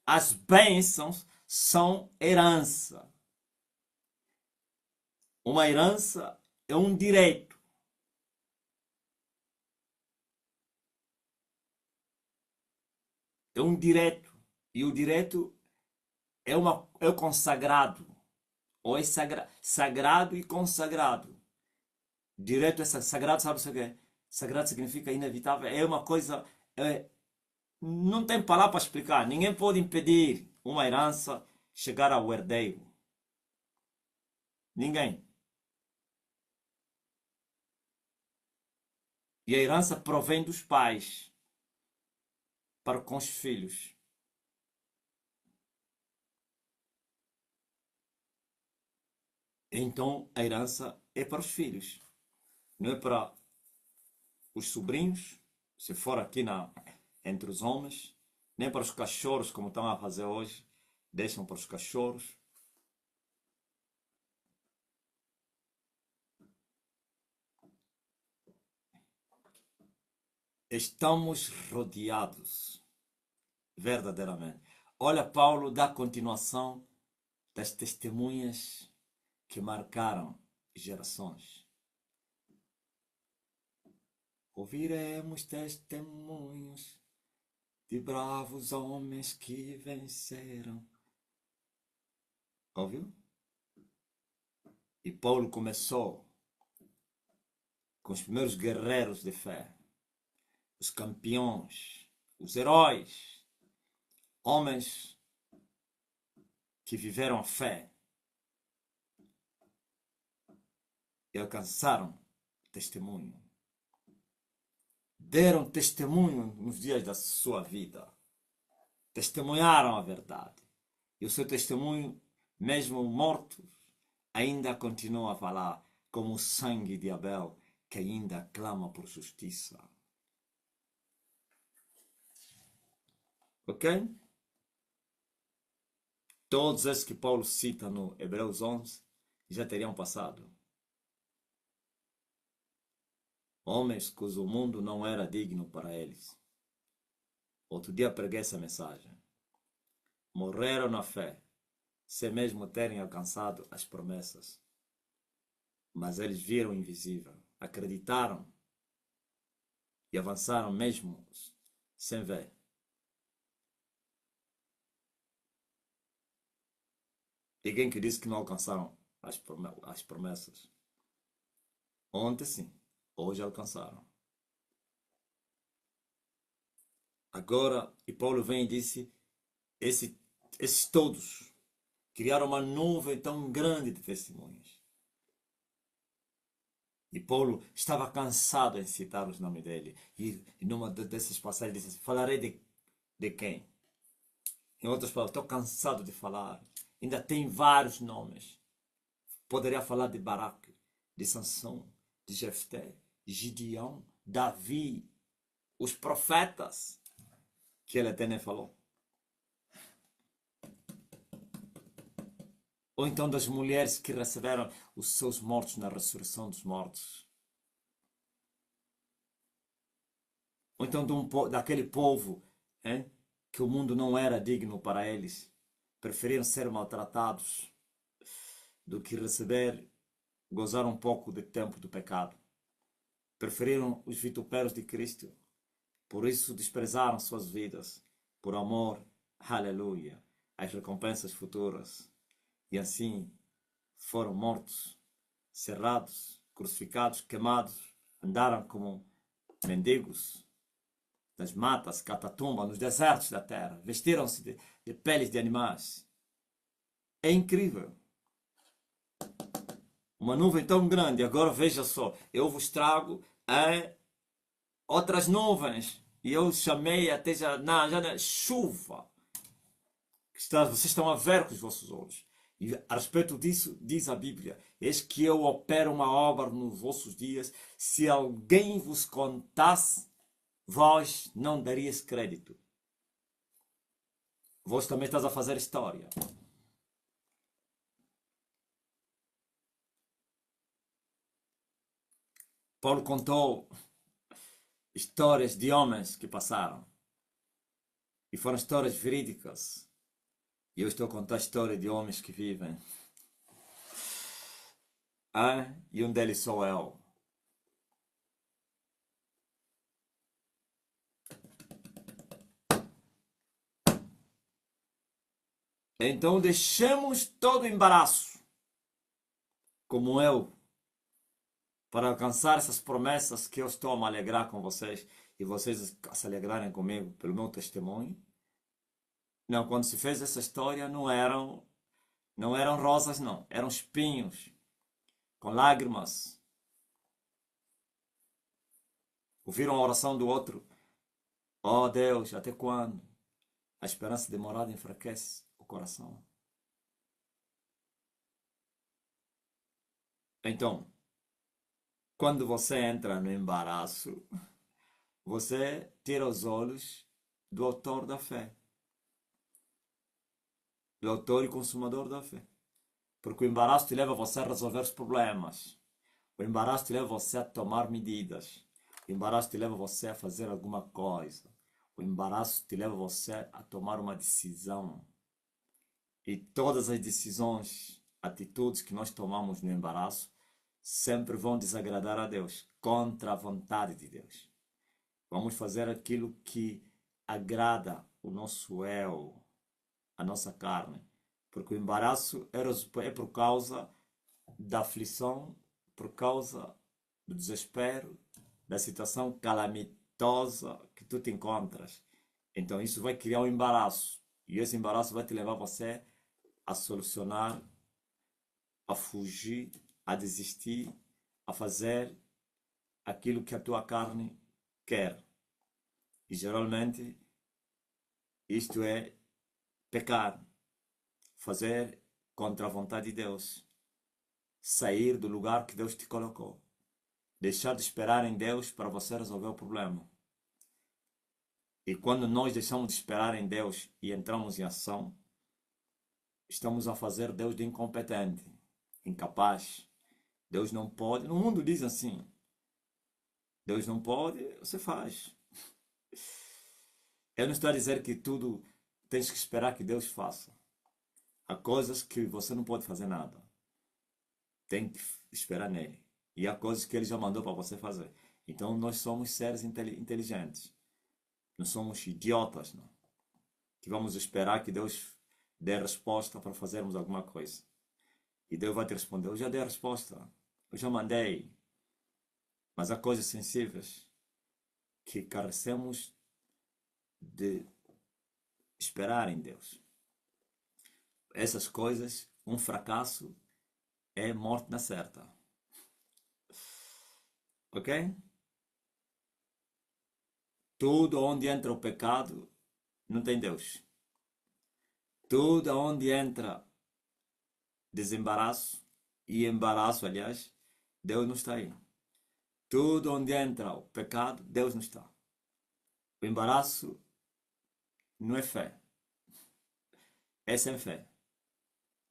As bênçãos são herança. Uma herança é um direito. É um direito. E o direito é o consagrado. Ou é sagrado e consagrado. Direito é sagrado, sabe o que é? Sagrado significa inevitável. É uma coisa. Não tem palavra para explicar. Ninguém pode impedir uma herança chegar ao herdeiro. Ninguém. E a herança provém dos pais para com os filhos. Então a herança é para os filhos, não é para os sobrinhos, se for aqui entre os homens, nem para os cachorros, como estão a fazer hoje, deixam para os cachorros. Estamos rodeados, verdadeiramente. Olha, Paulo dá continuação das testemunhas que marcaram gerações. Ouviremos testemunhos de bravos homens que venceram. Ouviu? E Paulo começou com os primeiros guerreiros de fé, os campeões, os heróis, homens que viveram a fé e alcançaram testemunho. Deram testemunho nos dias da sua vida. Testemunharam a verdade. E o seu testemunho, mesmo mortos, ainda continua a falar, como o sangue de Abel, que ainda clama por justiça. Ok? Todos esses que Paulo cita no Hebreus 11 já teriam passado. Homens cujo mundo não era digno para eles. Outro dia preguei essa mensagem. Morreram na fé, sem mesmo terem alcançado as promessas. Mas eles viram o invisível, acreditaram e avançaram mesmo sem ver. Ninguém que disse que não alcançaram as promessas. Ontem sim, hoje alcançaram. Agora, e Paulo vem e disse, esses todos criaram uma nuvem tão grande de testemunhas. E Paulo estava cansado em citar os nomes dele. E numa dessas passagens disse, falarei de quem? Em outras palavras, estou cansado de falar. Ainda tem vários nomes. Poderia falar de Baraque, de Sansão, de Jefté, de Gideão, Davi, os profetas que ele até nem falou. Ou então das mulheres que receberam os seus mortos na ressurreição dos mortos. Ou então daquele povo que o mundo não era digno para eles. Preferiram ser maltratados do que receber, gozar um pouco de tempo do pecado. Preferiram os vitupérios de Cristo. Por isso desprezaram suas vidas. Por amor, aleluia, às recompensas futuras. E assim foram mortos, cerrados, crucificados, queimados. Andaram como mendigos nas matas, catatumba, nos desertos da terra. Vestiram-se de peles de animais. É incrível. Uma nuvem tão grande. Agora veja só, eu vos trago outras nuvens. E eu chamei até já chuva. Vocês estão a ver com os vossos olhos. E a respeito disso, diz a Bíblia: eis que eu opero uma obra nos vossos dias. Se alguém vos contasse, vós não darias crédito. Vós também estás a fazer história. Paulo contou histórias de homens que passaram. E foram histórias verídicas. E eu estou a contar a história de homens que vivem. E um deles sou eu. Então deixemos todo o embaraço. Como eu para alcançar essas promessas que eu estou a me alegrar com vocês e vocês a se alegrarem comigo pelo meu testemunho. Não, quando se fez essa história não eram rosas não, eram espinhos com lágrimas. Ouviram a oração do outro? Oh Deus, até quando? A esperança demorada enfraquece o coração. Então, quando você entra no embaraço, você tira os olhos do autor da fé, do autor e consumador da fé. Porque o embaraço te leva você a resolver os problemas. O embaraço te leva você a tomar medidas. O embaraço te leva você a fazer alguma coisa. O embaraço te leva você a tomar uma decisão. E todas as decisões, atitudes que nós tomamos no embaraço, sempre vão desagradar a Deus, contra a vontade de Deus. Vamos fazer aquilo que agrada o nosso eu, a nossa carne. Porque o embaraço é por causa da aflição, por causa do desespero, da situação calamitosa que tu te encontras. Então isso vai criar um embaraço. E esse embaraço vai te levar você a solucionar, a fugir, a desistir, a fazer aquilo que a tua carne quer. E geralmente isto é pecar, fazer contra a vontade de Deus, sair do lugar que Deus te colocou, deixar de esperar em Deus para você resolver o problema. E quando nós deixamos de esperar em Deus e entramos em ação, estamos a fazer Deus de incompetente, incapaz. Deus não pode. No mundo diz assim: Deus não pode, você faz. Eu não estou a dizer que tudo tens que esperar que Deus faça. Há coisas que você não pode fazer nada. Tem que esperar nele. E há coisas que ele já mandou para você fazer. Então nós somos seres inteligentes. Não somos idiotas, não. Que vamos esperar que Deus dê resposta para fazermos alguma coisa. E Deus vai te responder: eu já dei a resposta. Eu já mandei. Mas há coisas sensíveis que carecemos de esperar em Deus. Essas coisas, um fracasso é morte na certa. Ok? Tudo onde entra o pecado não tem Deus. Tudo onde entra desembaraço e embaraço, aliás, Deus não está aí. Tudo onde entra o pecado, Deus não está. O embaraço não é fé. É sem fé.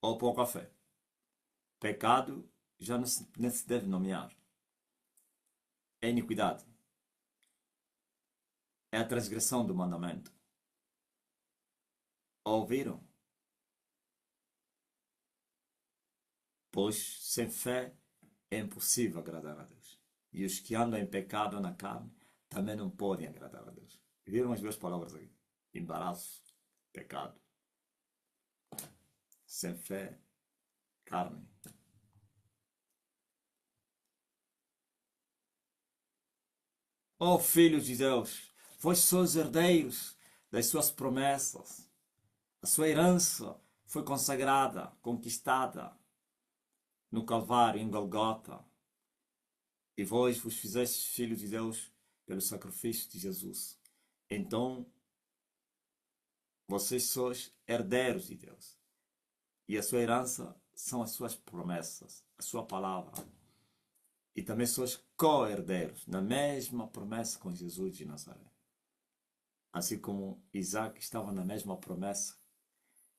Ou pouca fé. Pecado já não se deve nomear. É iniquidade. É a transgressão do mandamento. Ouviram? Pois sem fé é impossível agradar a Deus. E os que andam em pecado na carne também não podem agradar a Deus. Viram as duas palavras aqui? Embaraço, pecado. Sem fé, carne. Oh filhos de Deus, vós sois herdeiros das suas promessas. A sua herança foi consagrada, conquistada no Calvário, em Golgota. E vós vos fizestes filhos de Deus pelo sacrifício de Jesus. Então, vocês sois herdeiros de Deus. E a sua herança são as suas promessas, a sua palavra. E também sois co-herdeiros, na mesma promessa com Jesus de Nazaré. Assim como Isaac estava na mesma promessa,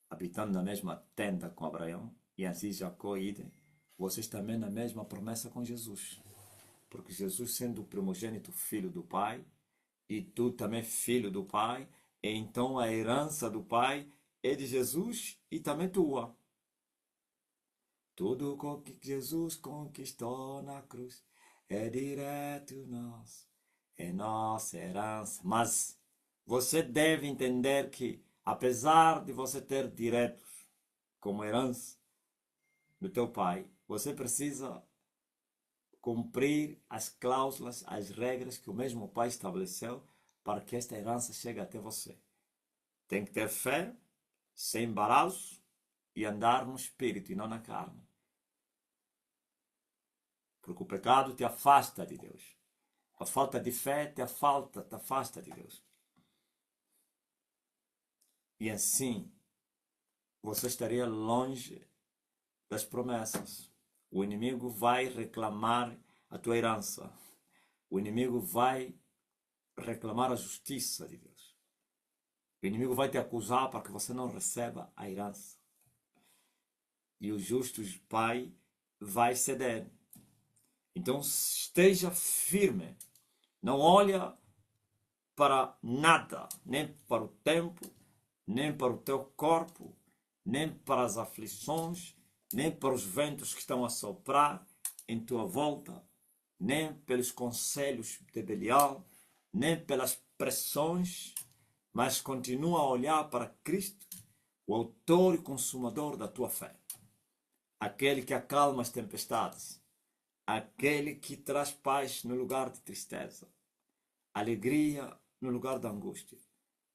habitando na mesma tenda com Abraão, e assim Jacó e idem, vocês também na mesma promessa com Jesus. Porque Jesus, sendo o primogênito filho do Pai, e tu também filho do Pai, então a herança do Pai é de Jesus e também tua. Tudo o que Jesus conquistou na cruz é direto nosso, é nossa herança. Mas você deve entender que, apesar de você ter direitos como herança do teu pai, você precisa cumprir as cláusulas, as regras que o mesmo Pai estabeleceu para que esta herança chegue até você. Tem que ter fé, sem embaraço e andar no Espírito e não na carne. Porque o pecado te afasta de Deus. A falta de fé te afasta de Deus. E assim, você estaria longe das promessas. O inimigo vai reclamar a tua herança. O inimigo vai reclamar a justiça de Deus. O inimigo vai te acusar para que você não receba a herança. E o justo Pai vai ceder. Então esteja firme. Não olha para nada, nem para o tempo, nem para o teu corpo, nem para as aflições, nem para os ventos que estão a soprar em tua volta, nem pelos conselhos de Belial, nem pelas pressões, mas continua a olhar para Cristo, o autor e consumador da tua fé. Aquele que acalma as tempestades, aquele que traz paz no lugar de tristeza, alegria no lugar da angústia,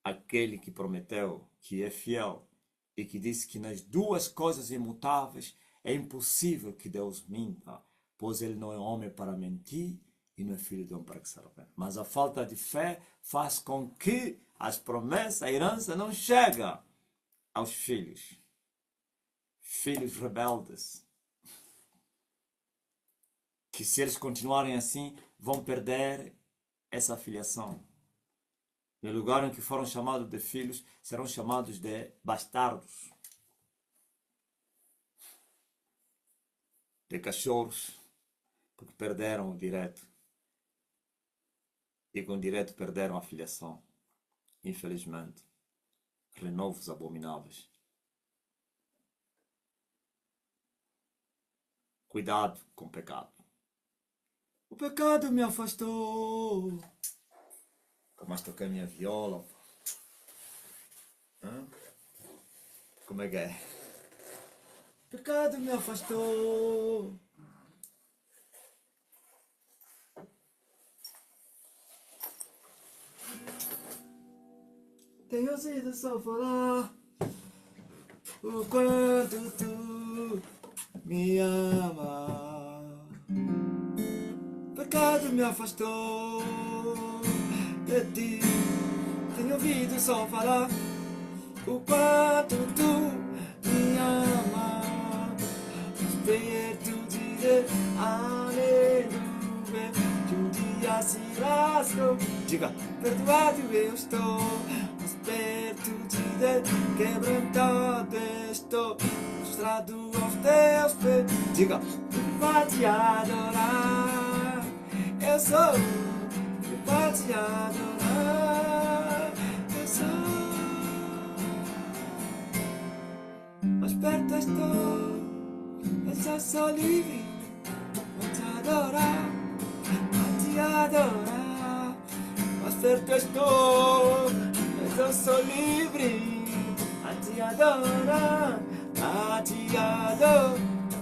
aquele que prometeu, que é fiel e que disse que nas duas coisas imutáveis é impossível que Deus minta, pois ele não é homem para mentir e não é filho de homem para que se arrependa. Mas a falta de fé faz com que as promessas, a herança não chegue aos filhos. Filhos rebeldes, que se eles continuarem assim, vão perder essa filiação. No lugar em que foram chamados de filhos, serão chamados de bastardos, de cachorros, porque perderam o direito. E com o direito perderam a filiação. Infelizmente, renovos abomináveis. Cuidado com o pecado. O pecado me afastou. Nunca mais toquei minha viola. Hã? Como é que é? O pecado me afastou. Tenho ouvido só falar o quanto tu me ama. O pecado me afastou de ti. Tenho ouvido só falar o quanto tu me ama. Perto de aleluia. Que um dia se lascou. Diga, perdoado eu estou. Mas perto de Deus, quebrantado estou. Prostrado aos teus pés. Diga, vai te adorar. Eu sou, vai te adorar. Eu sou, mas perto estou. Eu sou livre. Vou te adorar. Vou te adorar. Mas perto estou. Eu sou livre. A te adorar. A te adorar.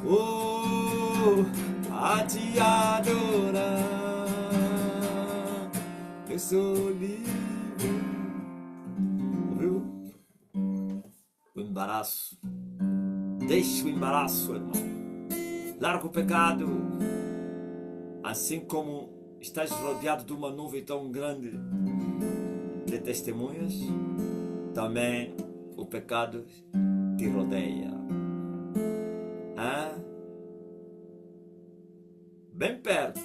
Oh, a te adorar. Eu sou livre. Ouviu? O embaraço. Deixe o embaraço, irmão. Larga o pecado. Assim como estás rodeado de uma nuvem tão grande de testemunhas, também o pecado te rodeia. Bem perto.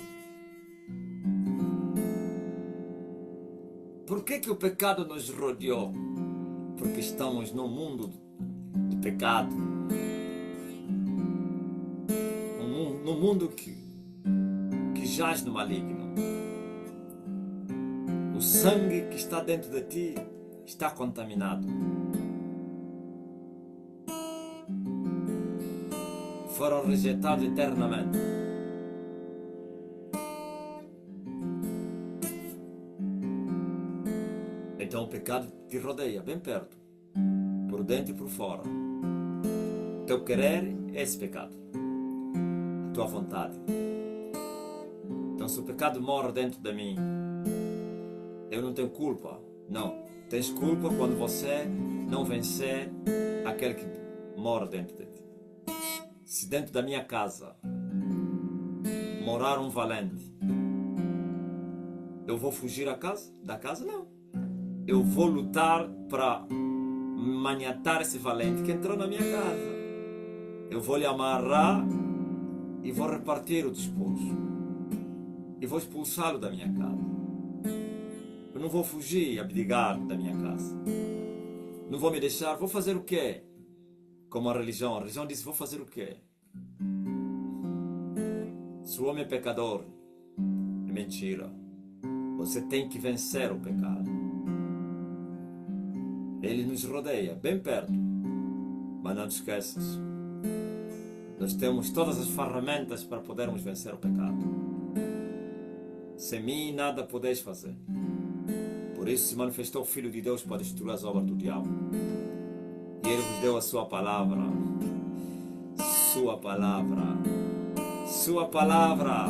Por que o pecado nos rodeou? Porque estamos num mundo de pecado. Num mundo que jaz no maligno. O sangue que está dentro de ti está contaminado. Foram rejeitados eternamente. Então o pecado te rodeia bem perto, por dentro e por fora. Teu querer é esse pecado. A tua vontade. Então, se o pecado mora dentro de mim, eu não tenho culpa. Não. Tens culpa quando você não vencer aquele que mora dentro de ti. Se dentro da minha casa morar um valente, eu vou fugir da casa? Não. Eu vou lutar para maniatar esse valente que entrou na minha casa. Eu vou lhe amarrar e vou repartir o despojo. E vou expulsá-lo da minha casa. Eu não vou fugir e abdicar da minha casa. Não vou me deixar. Vou fazer o quê? Como a religião. A religião diz, vou fazer o quê? Se o homem é pecador, é mentira. Você tem que vencer o pecado. Ele nos rodeia, bem perto. Mas não te esqueças. Nós temos todas as ferramentas para podermos vencer o pecado. Sem mim nada podeis fazer. Por isso se manifestou o Filho de Deus para destruir as obras do diabo. E Ele vos deu a sua palavra. Sua palavra. Sua palavra.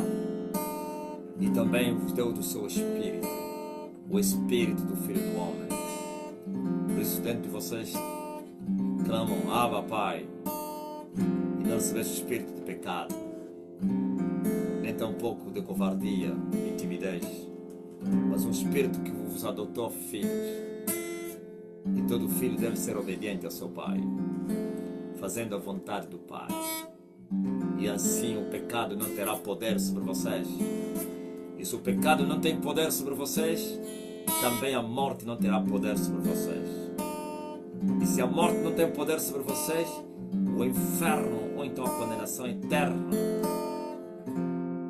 E também vos deu do seu Espírito. O Espírito do Filho do Homem. Por isso dentro de vocês clamam, Abba, Pai. E não recebeste o Espírito de pecado. Nem tampouco de covardia e timidez. Mas um Espírito que vos adotou filhos. E todo filho deve ser obediente ao seu pai, fazendo a vontade do Pai. E assim o pecado não terá poder sobre vocês. E se o pecado não tem poder sobre vocês, também a morte não terá poder sobre vocês. E se a morte não tem poder sobre vocês, o inferno ou então a condenação eterna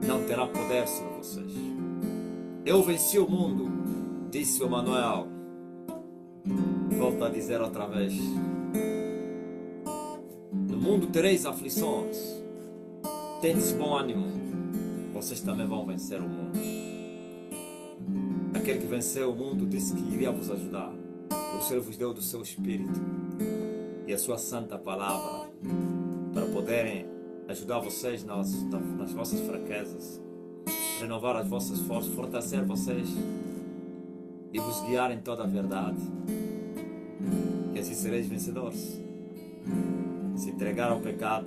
não terá poder sobre vocês. Eu venci o mundo, disse o Manuel. Volto a dizer outra vez. No mundo tereis aflições. Tendes bom ânimo. Vocês também vão vencer o mundo. Aquele que venceu o mundo disse que iria vos ajudar. Por isso Ele vos deu do seu Espírito e a sua santa palavra para poderem ajudar vocês nas vossas fraquezas, renovar as vossas forças, fortalecer vocês e vos guiar em toda a verdade. E assim sereis vencedores. Se entregar ao pecado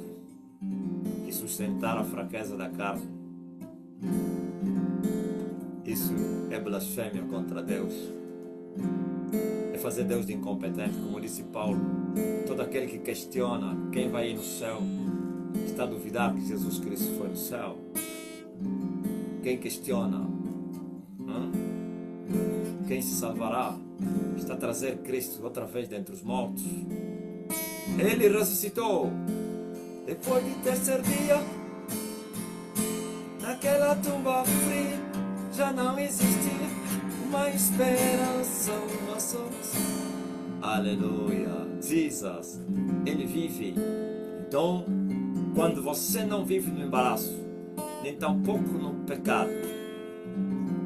e sustentar a fraqueza da carne, isso é blasfêmia contra Deus. É fazer Deus de incompetente, como disse Paulo. Todo aquele que questiona quem vai ir no céu está a duvidar que Jesus Cristo foi no céu. Quem questiona, quem se salvará, está a trazer Cristo outra vez dentre os mortos. Ele ressuscitou depois de terceiro dia. Naquela tumba fria já não existia uma esperança, uma solução. Aleluia, Jesus, Ele vive. Então, quando você não vive no embaraço, nem tampouco no pecado,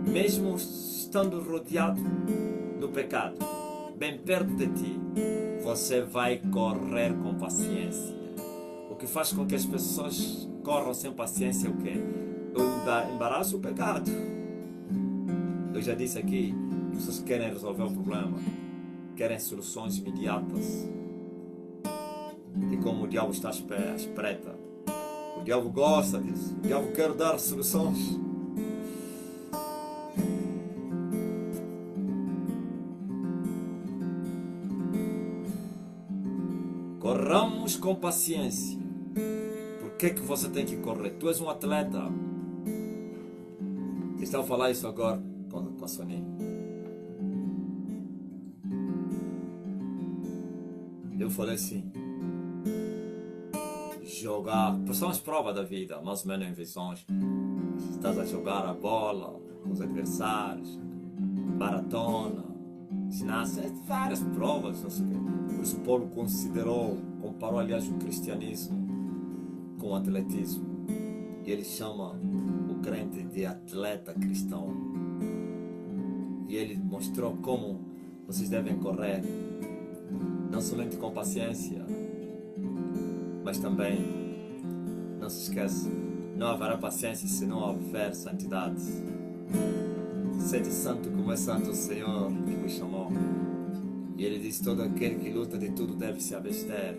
mesmo estando rodeado do pecado, bem perto de ti, você vai correr com paciência. O que faz com que as pessoas corram sem paciência é o quê? O embaraço, o pecado. Eu já disse aqui, as pessoas querem resolver o problema, querem soluções imediatas. E como o diabo está à espreita, o diabo gosta disso, o diabo quer dar soluções. Corramos com paciência. Por que que você tem que correr? Tu és um atleta. Eu estava a falar isso agora com a Soninha. Eu falei assim, jogar, são as provas da vida, mais ou menos em visões. Estás a jogar a bola com os adversários, maratona, ginástica, várias provas, não sei o quê. Por isso Paulo comparou aliás o cristianismo com o atletismo. E ele chama o crente de atleta cristão. E ele mostrou como vocês devem correr, não somente com paciência, mas também, não se esqueça, Não haverá paciência se não houver santidade. Sede santo como é santo o Senhor que vos chamou. E ele diz: todo aquele que luta de tudo deve se abster.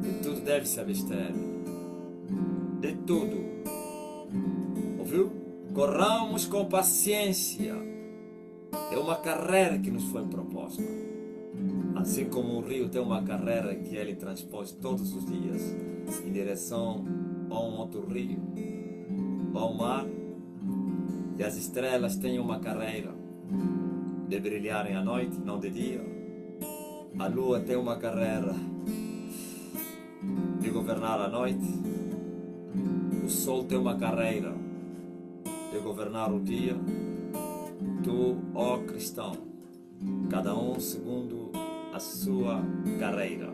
De tudo deve se abster. De tudo. Ouviu? Corramos com paciência. É uma carreira que nos foi proposta. Assim como o rio tem uma carreira que ele transpôs todos os dias em direção a um outro rio, ao mar, e as estrelas têm uma carreira de brilharem à noite, não de dia. A lua tem uma carreira de governar à noite. O sol tem uma carreira de governar o dia. Tu, ó cristão, cada um segundo a sua carreira.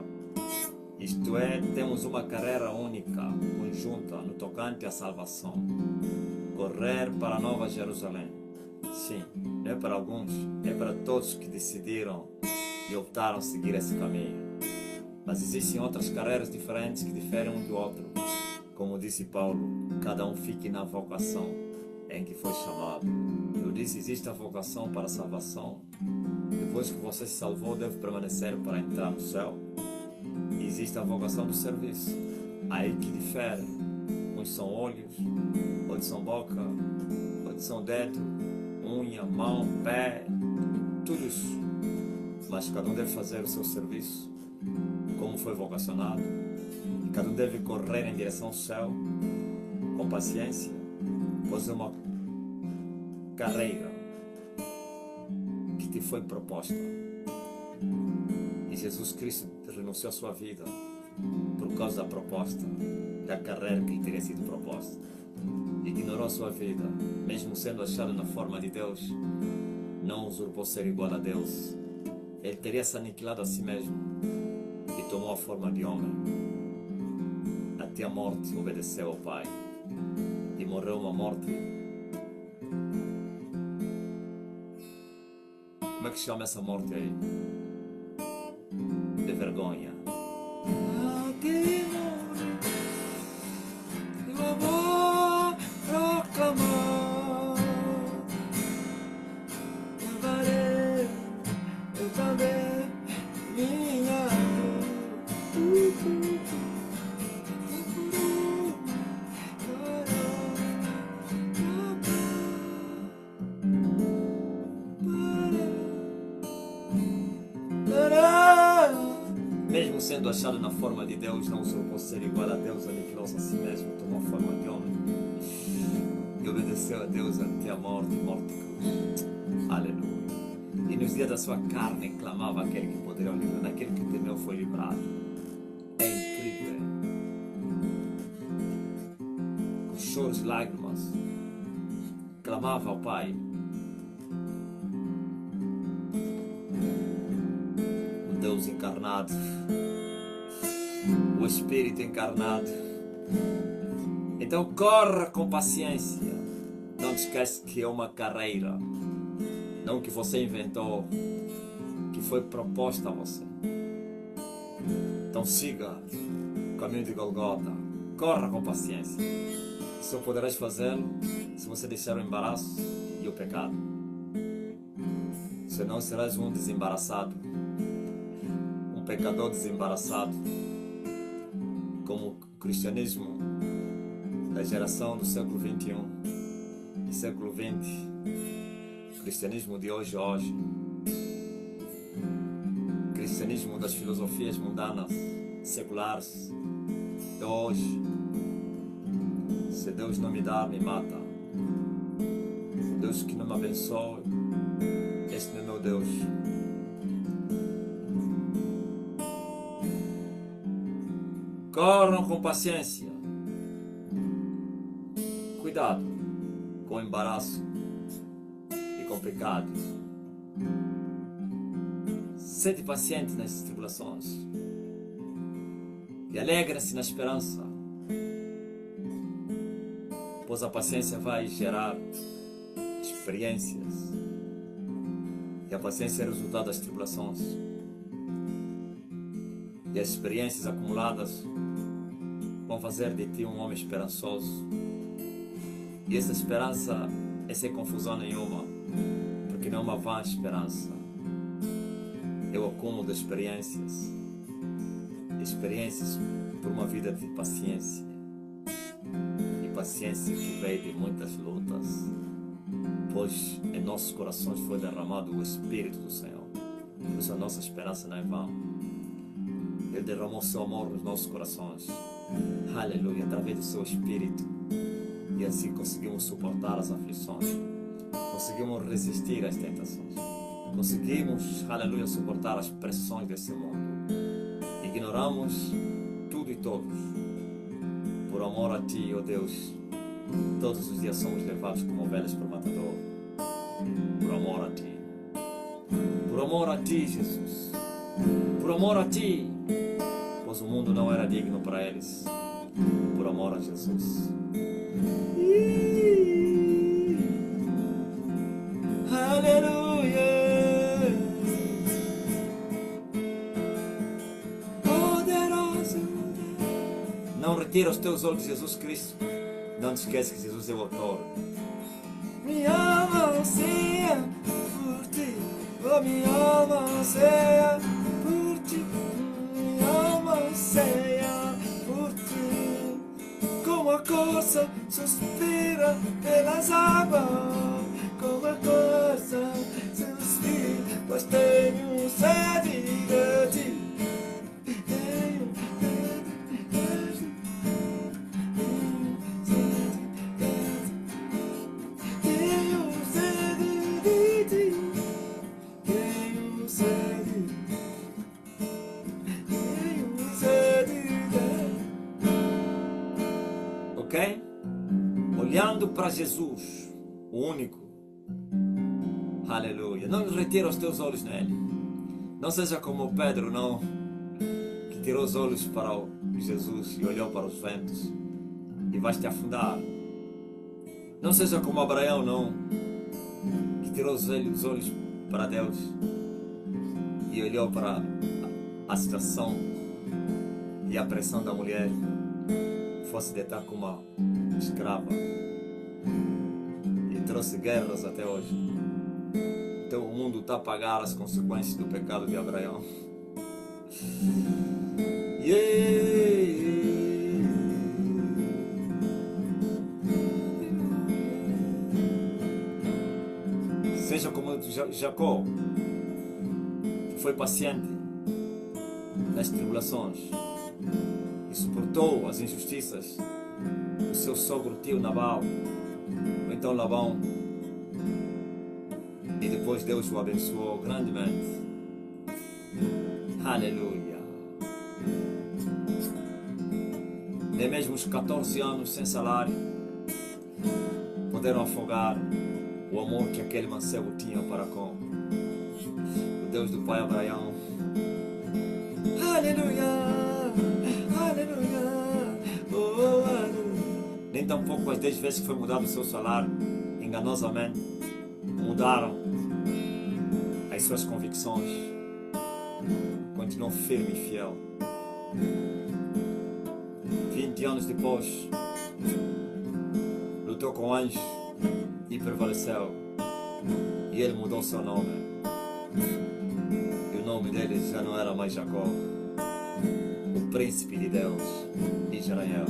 Isto é, temos uma carreira única, conjunta, no tocante à salvação. Correr para a Nova Jerusalém. Sim, não é para alguns, é para todos que decidiram e optaram seguir esse caminho. Mas existem outras carreiras diferentes que diferem um do outro. Como disse Paulo, cada um fique na vocação em que foi chamado. Eu disse, existe a vocação para a salvação. Depois que você se salvou, deve permanecer para entrar no céu. E existe a vocação do serviço. Aí que difere. Uns são olhos, outros são boca, outros são dedo, unha, mão, pé, tudo isso. Mas cada um deve fazer o seu serviço, como foi vocacionado. E cada um deve correr em direção ao céu, com paciência, pois é uma carreira que te foi proposta. E Jesus Cristo renunciou à sua vida por causa da proposta, da carreira que lhe teria sido proposta. Ignorou a sua vida, mesmo sendo achado na forma de Deus, não usurpou ser igual a Deus. Ele teria se aniquilado a si mesmo e tomou a forma de homem. Até a morte obedeceu ao Pai e morreu uma morte. Como é que chama essa morte aí? De vergonha. Eu vou proclamar, levarei eu também minha mesmo sendo achado na forma de Deus, não usurpou ser igual a Deus, aniquilou-se a si mesmo, tomou a forma de homem e obedeceu a Deus até a morte de cruz. Aleluia. E nos dias da sua carne clamava aquele que poderia o livrar, naquele que temeu foi livrado. É incrível. Com choros e lágrimas, clamava ao Pai. O Deus encarnado, o Espírito encarnado. Então corra com paciência. Não te esquece que é uma carreira, não que você inventou, que foi proposta a você. Então siga o caminho de Golgota. Corra com paciência. Só poderás fazê-lo se você deixar o embaraço e o pecado. Senão serás um desembaraçado, um pecador desembaraçado, como o cristianismo da geração do século XXI e século XX, o cristianismo de hoje, cristianismo das filosofias mundanas, seculares de hoje. Se Deus não me dá, me mata. Deus que não me abençoe, este não é meu Deus. Corram com paciência. Cuidado com o embaraço e com o pecado. Sede paciente nas tribulações e alegra-se na esperança, pois a paciência vai gerar experiências e a paciência é resultado das tribulações, e as experiências acumuladas vão fazer de ti um homem esperançoso. E essa esperança é sem confusão nenhuma, porque não é uma vã esperança. É o acúmulo de experiências por uma vida de paciência. E paciência que veio de muitas lutas, pois em nossos corações foi derramado o Espírito do Senhor. Por isso a nossa esperança não é vã. Ele derramou seu amor nos nossos corações. Aleluia, através do seu Espírito. E assim conseguimos suportar as aflições. Conseguimos resistir às tentações. Conseguimos, aleluia, suportar as pressões desse mundo. Ignoramos tudo e todos. Por amor a Ti, ó Deus, todos os dias somos levados como ovelhas para o matador. Por amor a Ti. Por amor a Ti, Jesus. Por amor a Ti. Pois o mundo não era digno para eles. Por amor a Jesus. Aleluia. Poderoso. Não retira os teus olhos de Jesus Cristo. Não te esqueça que Jesus é o autor. Minha alma anseia por Ti. Oh, minha alma anseia por Ti. Minha alma anseia por Ti. Como a corça suspira pelas águas. Como a corça suspira, pois tenho sede de Ti. Ok? Olhando para Jesus, o único. Aleluia. Não retira os teus olhos nele. Não seja como Pedro, não, que tirou os olhos para Jesus e olhou para os ventos e vais te afundar. Não seja como Abraão, não, que tirou os olhos para Deus e olhou para a situação e a pressão da mulher, fosse deitar como uma escrava e trouxe guerras até hoje. Então o mundo está a pagar as consequências do pecado de Abraão. Seja como Jacó, que foi paciente nas tribulações e suportou as injustiças do seu sogro tio Nabal, ou então Labão, e depois Deus o abençoou grandemente. Aleluia. Nem mesmo os 14 anos sem salário puderam afogar o amor que aquele mancebo tinha para com o Deus do pai Abraão. Aleluia, aleluia, oh, aleluia. Nem tampouco as 10 vezes que foi mudado o seu salário enganosamente mudaram as suas convicções. Continuou firme e fiel. 20 anos depois, lutou com anjos e prevaleceu. E ele mudou seu nome. E o nome dele já não era mais Jacó, o príncipe de Deus, Israel.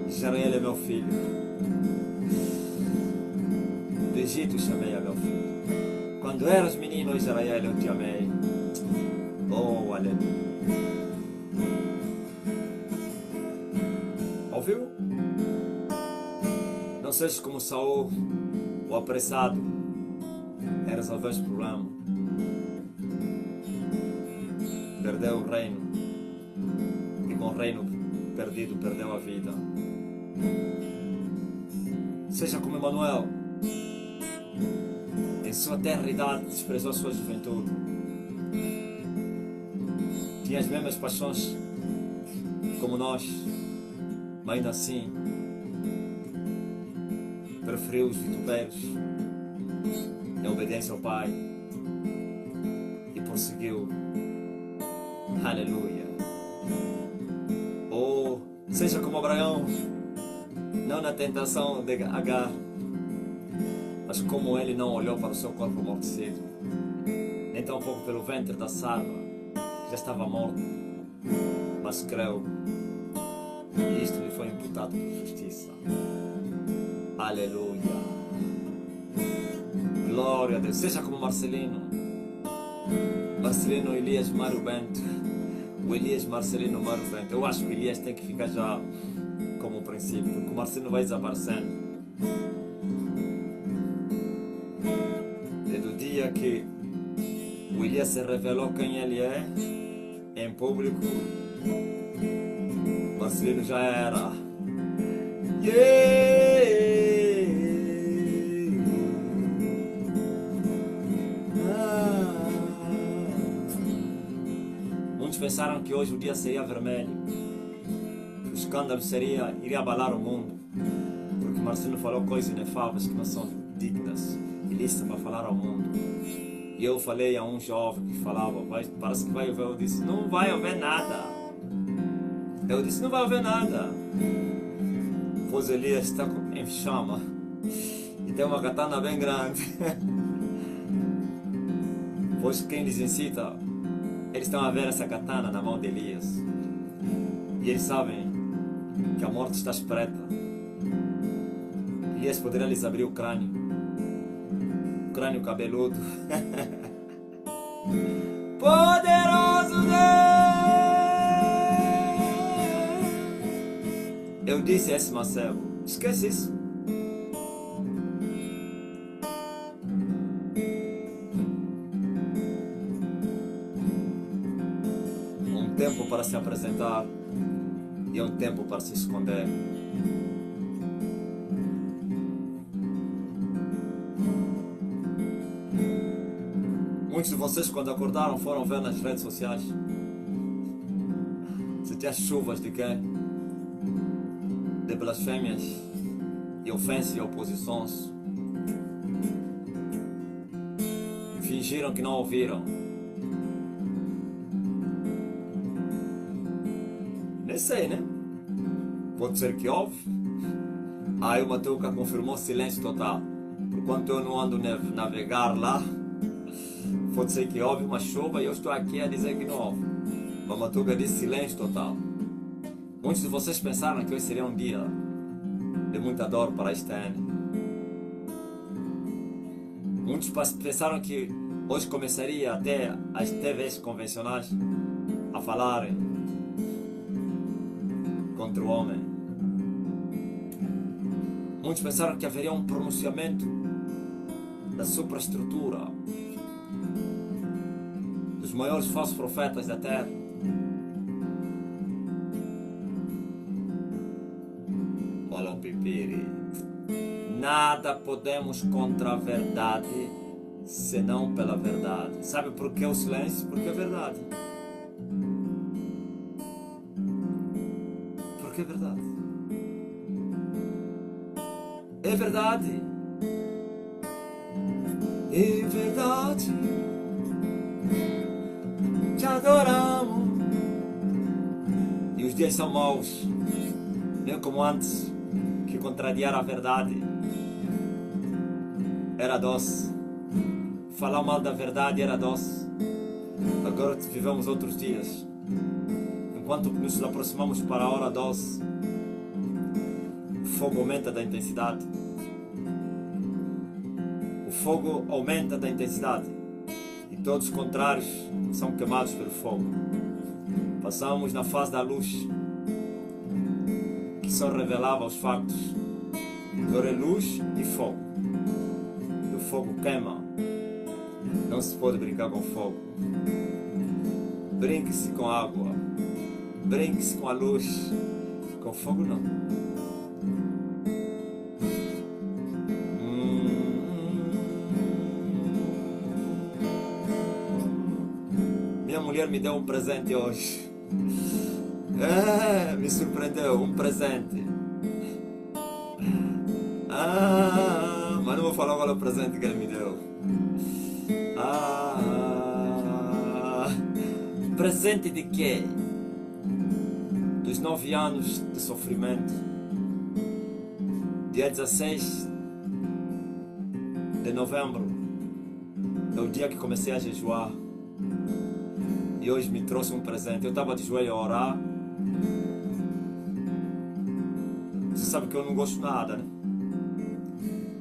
Israel é meu filho. Do Egito chamei a meu filho. Quando eras menino, Israel, eu te amei. Oh, aleluia. Ouviu? Não sejas como Saul, o apressado em resolver esse problema. Perdeu o reino. E com o reino perdido, perdeu a vida. Seja como Emanuel. Em sua terra idade desprezou a sua juventude. Tinha as mesmas paixões como nós, mas ainda assim preferiu os vitupérios em obediência ao Pai. E por conseguiu. Aleluia. Ou seja como Abraão, não na tentação de Agar, mas como ele não olhou para o seu corpo amortecido, nem tampouco pelo ventre da Sara, que já estava morto, mas creu, e isto lhe foi imputado por justiça. Aleluia. Glória a Deus. Seja como Marcelino. Marcelino Elias Mário Bento. O Elias Marcelino Mário Bento. Eu acho que o Elias tem que ficar já como princípio, porque o Marcelino vai desaparecendo. Desde o dia que o Elias se revelou quem ele é, em público, Marcelino já era. Yeah! Muitos pensaram que hoje o dia seria vermelho, que o escândalo iria abalar o mundo, porque Marcelino falou coisas inefáveis que não são dignas e lícitas para falar ao mundo. E eu falei a um jovem que falava, parece que vai haver, eu disse, não vai haver nada. Eu disse, não vai haver nada. Pois Elias está em chama e tem uma katana bem grande. Pois quem lhes incita, eles estão a ver essa katana na mão de Elias. E eles sabem que a morte está espreita. Elias poderia lhes abrir o crânio cabeludo. Poderoso Deus! Eu disse a esse mancebo, esquece isso. Um tempo para se apresentar e um tempo para se esconder. Muitos de vocês, quando acordaram, foram ver nas redes sociais se tinha chuvas de quê? De blasfêmias e ofensas e oposições. Fingiram que não ouviram. Nem sei, né? Pode ser que houve. Aí o Matuca confirmou silêncio total. Enquanto eu não ando navegar lá, pode ser que houve uma chuva e eu estou aqui a dizer que não houve. O Matuca disse silêncio total. Muitos de vocês pensaram que hoje seria um dia de muita dor para a STN. Muitos pensaram que hoje começaria até as TVs convencionais a falarem contra o homem. Muitos pensaram que haveria um pronunciamento da superestrutura, dos maiores falsos profetas da terra. Olha o pipiri. Nada podemos contra a verdade, senão pela verdade. Sabe por que o silêncio? Porque é verdade. Porque é verdade. É verdade. É verdade. Te adoramos. E os dias são maus, nem como antes, que contrariar a verdade era doce. Falar mal da verdade era doce. Agora vivemos outros dias. Enquanto nos aproximamos para a hora doce, o fogo aumenta da intensidade. O fogo aumenta da intensidade. E todos os contrários são queimados pelo fogo. Passamos na fase da luz, que só revelava os factos. Agora é luz e fogo. E o fogo queima. Não se pode brincar com fogo. Brinque-se com água. Brinque-se com a luz. Com fogo não. Minha mulher me deu um presente hoje. Me surpreendeu. Um presente. Mas não vou falar qual é o presente que ele me deu. presente de quê? Dos 9 anos de sofrimento. Dia 16 de novembro é o dia que comecei a jejuar. E hoje me trouxe um presente. Eu estava de joelho a orar. Você sabe que eu não gosto nada, né?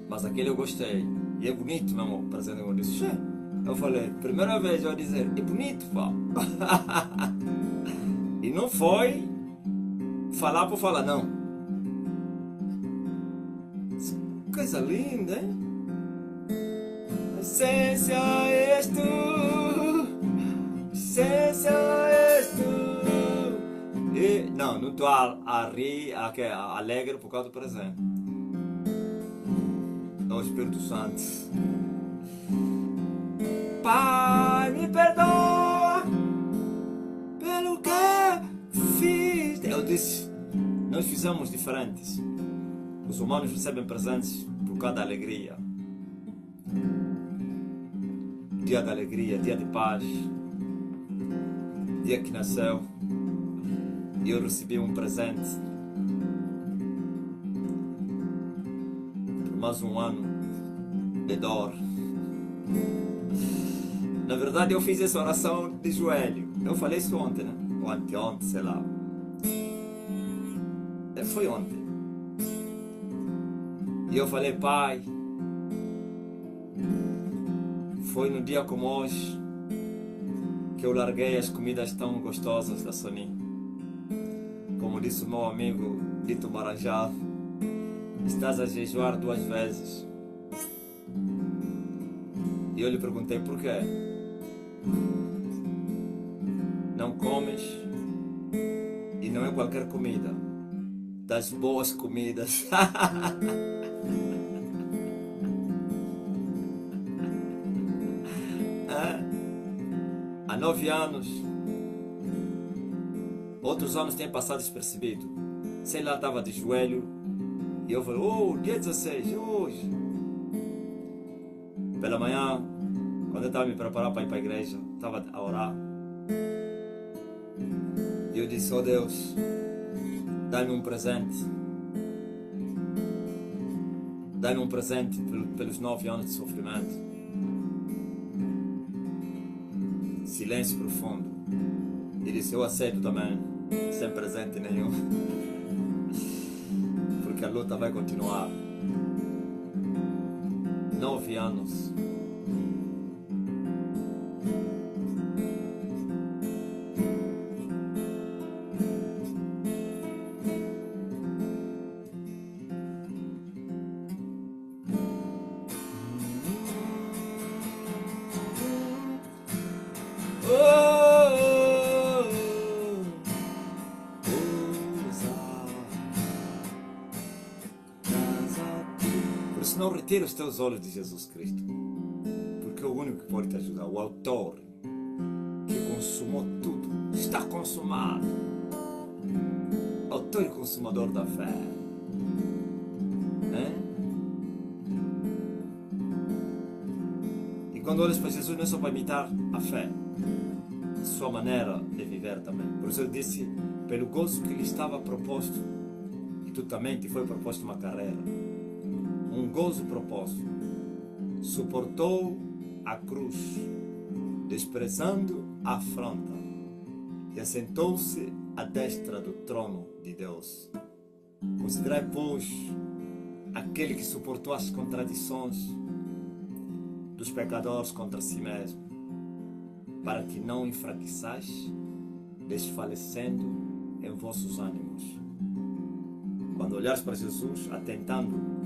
Mas aquele eu gostei. E é bonito mesmo o presente que eu disse. Eu falei, primeira vez eu ia dizer, é bonito, pá. E não foi falar por falar, não. Coisa linda, hein? A essência és tu, a essência és tu. E, não estou a rir, alegre por causa do presente. É o Espírito Santo. Pai, me perdoa pelo que fiz. Eu disse, nós fizemos diferentes. Os humanos recebem presentes por causa da alegria. Dia da alegria, dia de paz. Dia que nasceu. E eu recebi um presente. Por mais um ano de dor. Na verdade eu fiz essa oração de joelho. Eu falei isso ontem, né? Ou anteontem, sei lá. Foi ontem. E eu falei, Pai, foi no dia como hoje que eu larguei as comidas tão gostosas da Sony. Como disse o meu amigo Dito Maranjá, estás a jejuar 2 vezes. E eu lhe perguntei por quê. Não comes, e não é qualquer comida, das boas comidas. Há 9 anos, outros anos têm passado despercebido. Sei lá, estava de joelho e eu falei, dia 16, hoje. Pela manhã, quando eu estava me preparando para ir para a igreja, estava a orar. E eu disse, Deus, dá-me um presente. Dá-me um presente pelos 9 anos de sofrimento. Silêncio profundo. E disse, eu aceito também, sem presente nenhum. Porque a luta vai continuar. 9 anos. Por isso não retira os teus olhos de Jesus Cristo, porque é o único que pode te ajudar, o autor que consumou tudo, está consumado, autor e consumador da fé. E quando olhas para Jesus não é só para imitar a fé, a sua maneira de viver também. Por isso ele disse, pelo gozo que lhe estava proposto, e tu também te foi proposto uma carreira, um gozo proposto, suportou a cruz, desprezando a afronta, e assentou-se à destra do trono de Deus. Considerai, pois, aquele que suportou as contradições dos pecadores contra si mesmo, para que não enfraqueçais, desfalecendo em vossos ânimos. Quando olhares para Jesus, atentando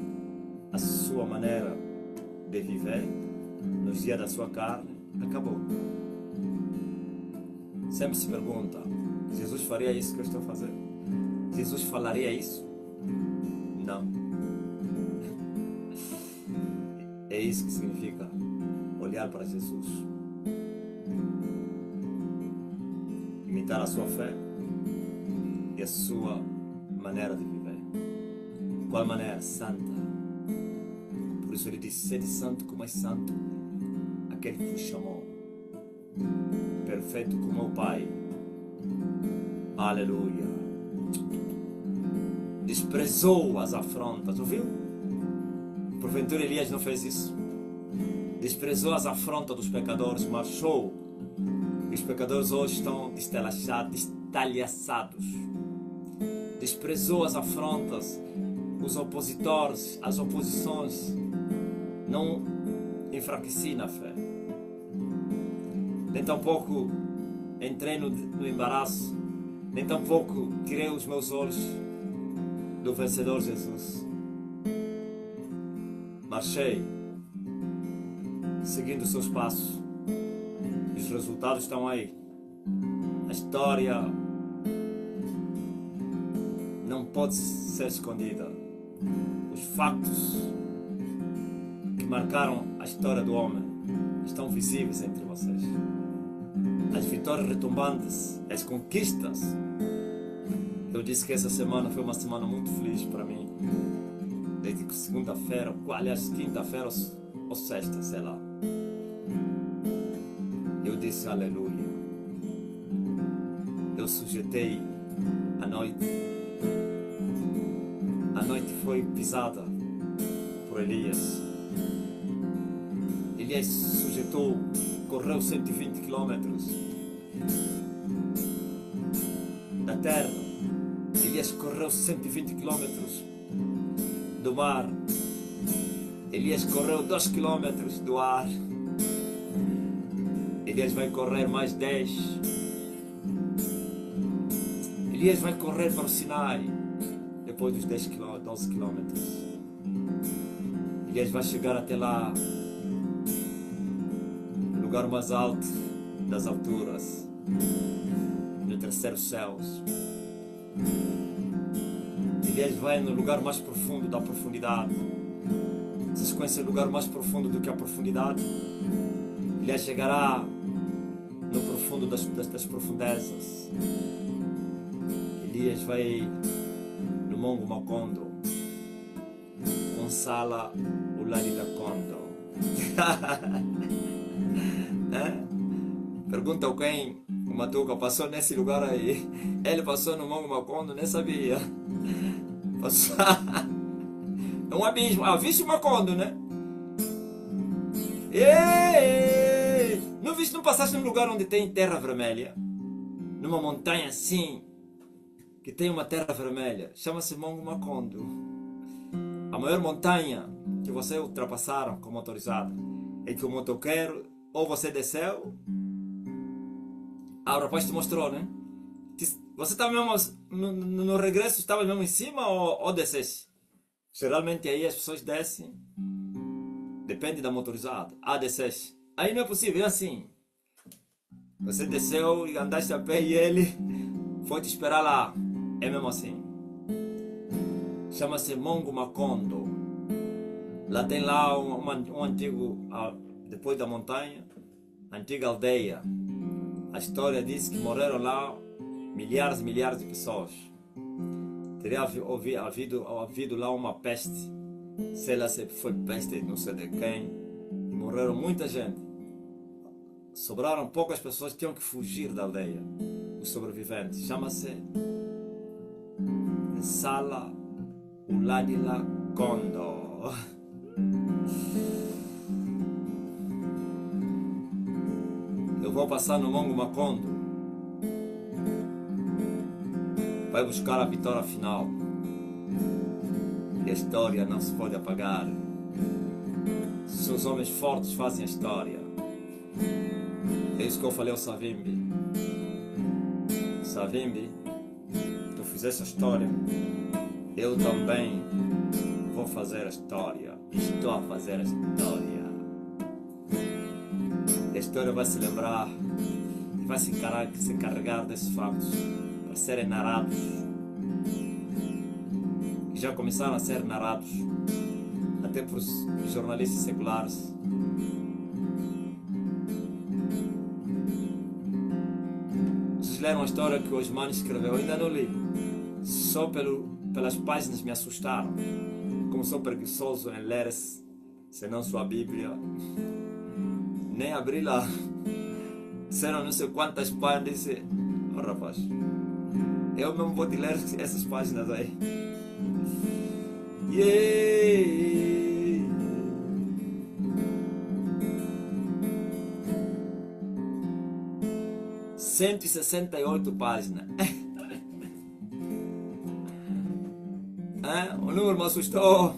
a sua maneira de viver, nos dias da sua carne, acabou. Sempre se pergunta, Jesus faria isso que eu estou fazendo? Jesus falaria isso? Não. É isso que significa olhar para Jesus. Imitar a sua fé e a sua maneira de viver. Qual maneira? Santa. Por isso ele disse, sede santo como é santo aquele que nos chamou. perfeito como o Pai. Aleluia. Desprezou as afrontas, ouviu? Porventura Elias não fez isso. Desprezou as afrontas dos pecadores, marchou. E os pecadores hoje estão destalhaçados. Desprezou as afrontas, os opositores, as oposições. Não enfraqueci na fé. Nem tampouco entrei no embaraço. Nem tampouco tirei os meus olhos do vencedor Jesus. Marchei, seguindo os seus passos. E os resultados estão aí. A história não pode ser escondida. Os factos que marcaram a história do homem estão visíveis entre vocês. As vitórias retumbantes, as conquistas. Eu disse que essa semana foi uma semana muito feliz para mim. Desde segunda-feira, aliás, quinta-feira ou sexta, sei lá. Eu disse aleluia. Eu sujeitei a noite. A noite foi pisada por Elias. Elias sujeitou, correu 120 quilômetros da terra. Elias correu 120 quilômetros do mar. Elias correu 2 quilômetros do ar. Elias vai correr mais 10. Elias vai correr para o Sinai depois dos 12 quilômetros. Elias vai chegar até lá, no lugar mais alto das alturas, no terceiro céu. Elias vai no lugar mais profundo da profundidade. Vocês conhecem o lugar mais profundo do que a profundidade? Elias chegará no profundo das profundezas. Elias vai no Mongo Macondo, Gonçala Ulalila Kondo. Pergunta alguém, o Matuca passou nesse lugar aí. Ele passou no Mongo Macondo, nem sabia. Passou. É um abismo. Ah, viste o Macondo, né? Ei! Não viste, não passaste num lugar onde tem terra vermelha? Numa montanha assim, que tem uma terra vermelha. Chama-se Mongo Macondo. A maior montanha que você ultrapassaram com motorizada. É que o motoqueiro, ou você desceu. Ah, o rapaz te mostrou, né? Você estava mesmo no regresso, estava mesmo em cima ou descesse? Geralmente aí as pessoas descem. Depende da motorizada. Ah, descesse. Aí não é possível, é assim. Você desceu e andaste a pé e ele foi te esperar lá. É mesmo assim. Chama-se Mongo Macondo. Lá tem lá um antigo, depois da montanha, antiga aldeia. A história diz que morreram lá milhares e milhares de pessoas. Teria havido lá uma peste. Sei lá se foi peste, não sei de quem. E morreram muita gente. Sobraram poucas pessoas que tinham que fugir da aldeia. Os sobreviventes. Chama-se Nsala Uladila Kondo. Eu vou passar no Mongo Macondo. Vai buscar a vitória final. E a história não se pode apagar. Só os homens fortes fazem a história. É isso que eu falei ao Savimbi. Savimbi, tu fizeste a história. Eu também vou fazer a história. Estou a fazer a história. A história vai se lembrar e vai se encarregar desses fatos para serem narrados. E já começaram a ser narrados até por jornalistas seculares. Vocês leram a história que o Osman escreveu? Eu ainda não li. Só pelas páginas me assustaram. Como sou preguiçoso em ler, senão sua Bíblia. Nem abri lá. Disseram não sei quantas páginas. Disse, oh rapaz, eu mesmo vou te ler essas páginas aí. Yeah. 168 páginas. O número me assustou.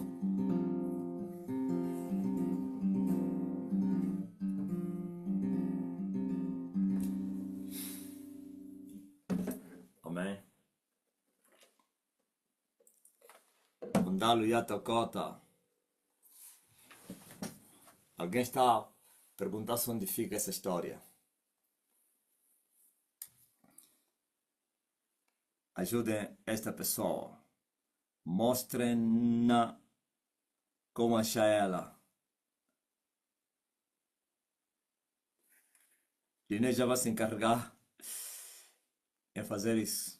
Amém. Mandalo Yatokota. Alguém está a perguntar-se onde fica essa história. Ajudem esta pessoa. Mostrem-na como achar ela. Inês já vai se encarregar em fazer isso.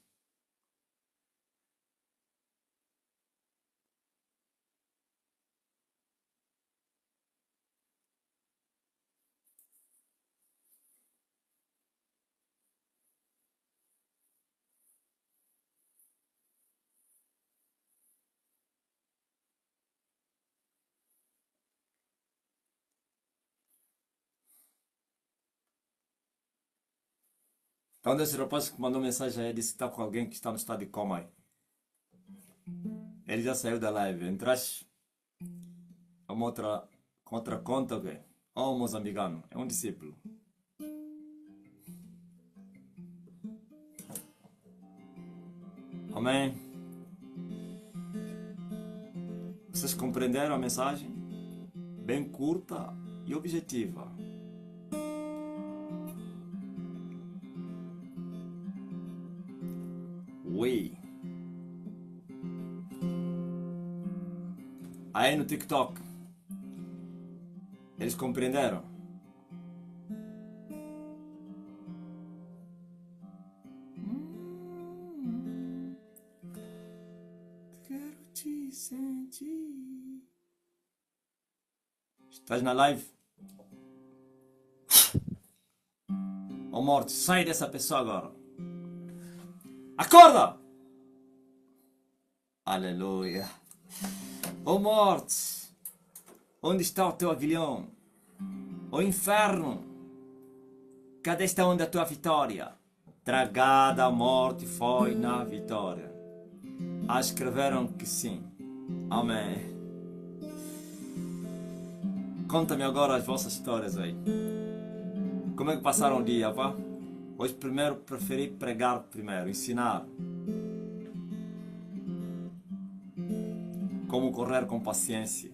Então, esse rapaz que mandou mensagem aí disse que está com alguém que está no estado de coma aí. Ele já saiu da live. Entraste com outra conta, ok? Oh, moçambicano, é um discípulo. Amém? Vocês compreenderam a mensagem? Bem curta e objetiva. Ui. Aí no TikTok, eles compreenderam? Quero te sentir. Estás na live? Ô morte, sai dessa pessoa agora. Acorda! Aleluia. Ô morte, onde está o teu aguilhão? Ô inferno, cadê está onde a tua vitória? Tragada a morte foi na vitória. Escreveram que sim. Amém. Conta-me agora as vossas histórias aí. Como é que passaram o dia, pá? Hoje primeiro preferi pregar primeiro, ensinar. Como correr com paciência.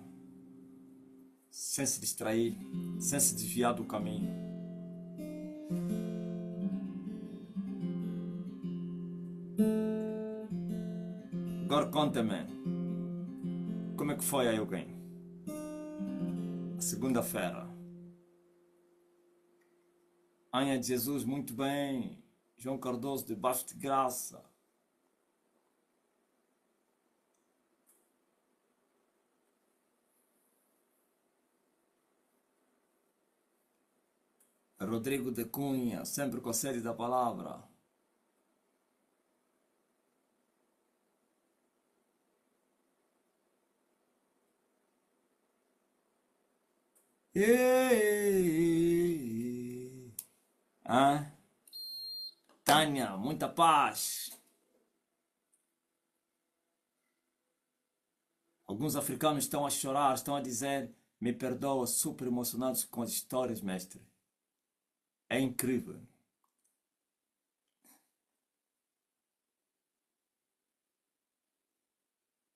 Sem se distrair, sem se desviar do caminho. Agora conta-me, como é que foi aí alguém? Segunda-feira. Anha de Jesus, muito bem. João Cardoso, debaixo de graça. Rodrigo de Cunha, sempre com a sede da palavra. Tânia, muita paz. Alguns africanos estão a chorar, estão a dizer, me perdoa, super emocionados com as histórias, mestre. É incrível.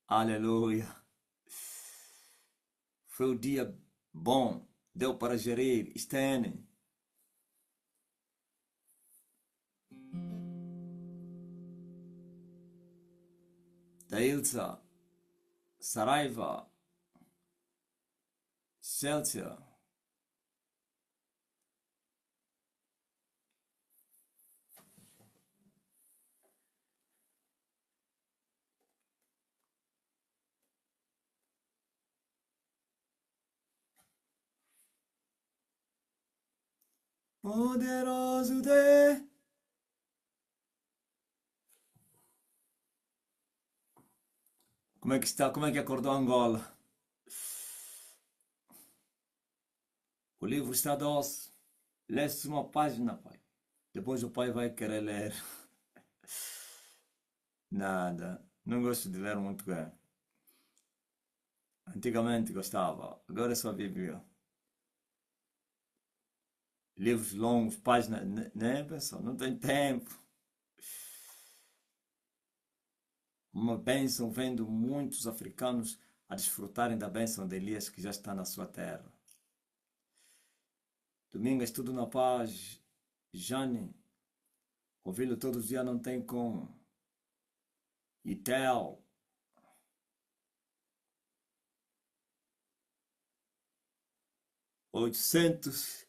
Aleluia. Foi o dia bom, deu para gerir, Stene. Dailza, Saraiva, Celtia. Poderoso Deus. Como é que está? Como é que acordou Angola? O livro está doce. Lê-se uma página, pai. Depois o pai vai querer ler. Nada. Não gosto de ler muito bem. Antigamente gostava. Agora é só Bíblia. Livros longos, páginas, né, pessoal? Não tem tempo. Uma bênção vendo muitos africanos a desfrutarem da bênção de Elias que já está na sua terra. Domingas, tudo na paz. Jane, ouvi-lo todos os dias não tem como. Itel. Oitocentos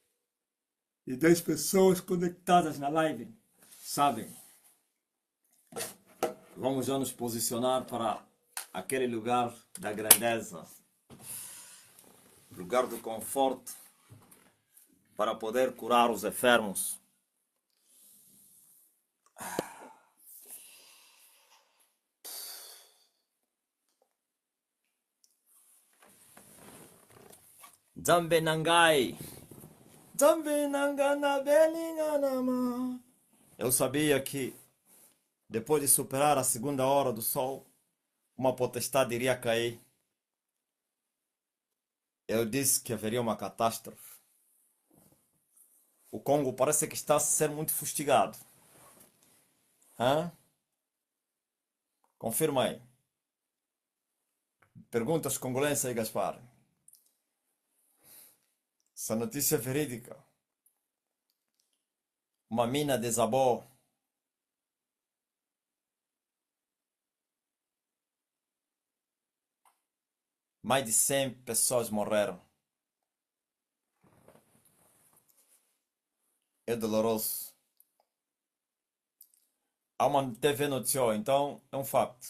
e 10 pessoas conectadas na live. Sabem? Vamos já nos posicionar para aquele lugar da grandeza. Lugar do conforto. Para poder curar os enfermos. Zambe Nangai. Zambe Nangana Belinganama. Eu sabia que depois de superar a segunda hora do sol, uma potestade iria cair. Eu disse que haveria uma catástrofe. O Congo parece que está a ser muito fustigado. Hã? Confirma aí. Pergunta aos congolenses aí, Gaspar. Essa notícia é verídica. Uma mina desabou. Mais de 100 pessoas morreram. É doloroso. Há uma TV noticiou, então é um facto.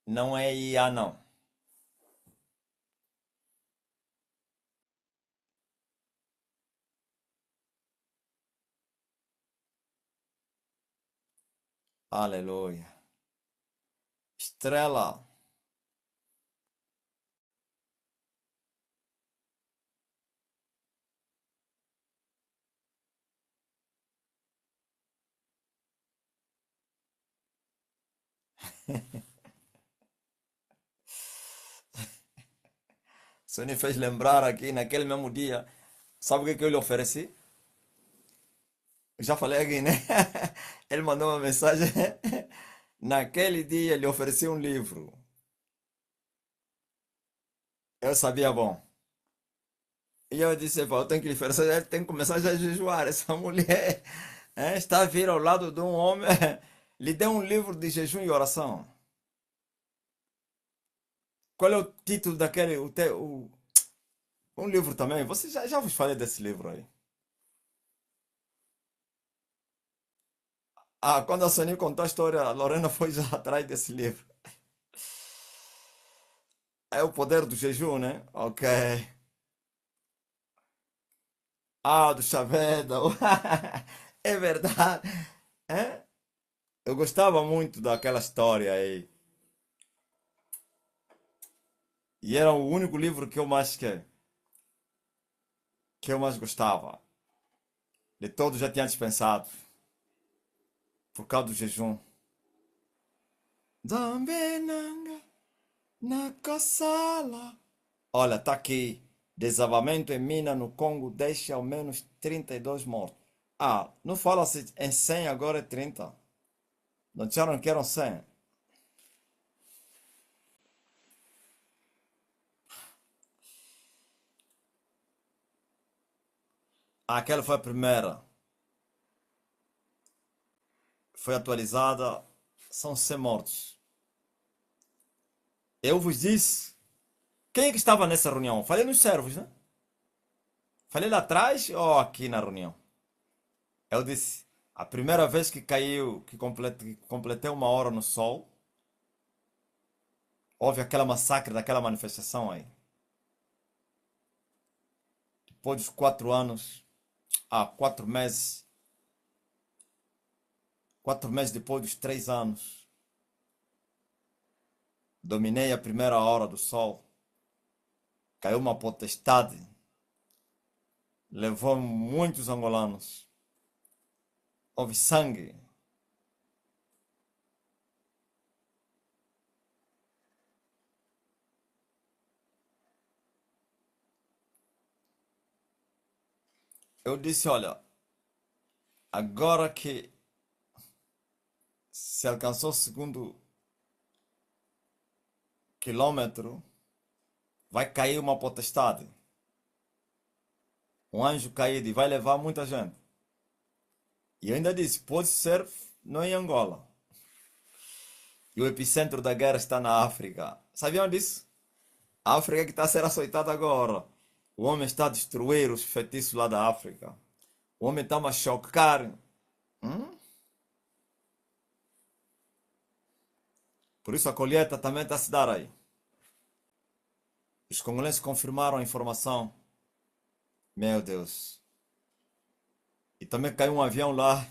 Não é IA, não. Aleluia. Estrela. Isso me fez lembrar aqui naquele mesmo dia. Sabe o que eu lhe ofereci? Eu já falei aqui, né? Ele mandou uma mensagem. Naquele dia lhe ofereci um livro. Eu sabia bom. E eu disse, pô, eu tenho que lhe oferecer, ele tem que começar já a jejuar. Essa mulher está a vir ao lado de um homem. Lhe deu um livro de jejum e oração. Qual é o título daquele? Um livro também. Você já vos falei desse livro aí. Ah, quando a Sonia contou a história, a Lorena foi já atrás desse livro. É o poder do jejum, né? Ok. Ah, do Chaveda. É verdade. É? Eu gostava muito daquela história aí. E era o único livro que eu mais gostava. De todos já tinha dispensado. Por causa do jejum. Zambenanga na Kassala. Olha, tá aqui. Desabamento em mina no Congo deixa ao menos 32 mortos. Ah, não fala-se em 100, agora é 30. Não disseram que eram 100. Ah, aquela foi a primeira. Foi atualizada. São 100 mortos. Eu vos disse. Quem é que estava nessa reunião? Falei nos servos, né? Falei lá atrás ou aqui na reunião? Eu disse. A primeira vez que caiu, que completei uma hora no sol, houve aquela massacre daquela manifestação aí. Depois dos 4 anos, há 4 meses, 4 meses depois dos 3 anos, dominei a primeira hora do sol, caiu uma potestade, levou muitos angolanos, houve sangue. Eu disse, olha, agora que se alcançou o segundo quilômetro, vai cair uma potestade. Um anjo caído e vai levar muita gente. E eu ainda disse, pode ser não em Angola. E o epicentro da guerra está na África. Sabiam disso? A África que está a ser açoitada agora. O homem está a destruir os feitiços lá da África. O homem está a chocar. Hum? Por isso a colheita também está a se dar aí. Os congolenses confirmaram a informação. Meu Deus. E também caiu um avião lá,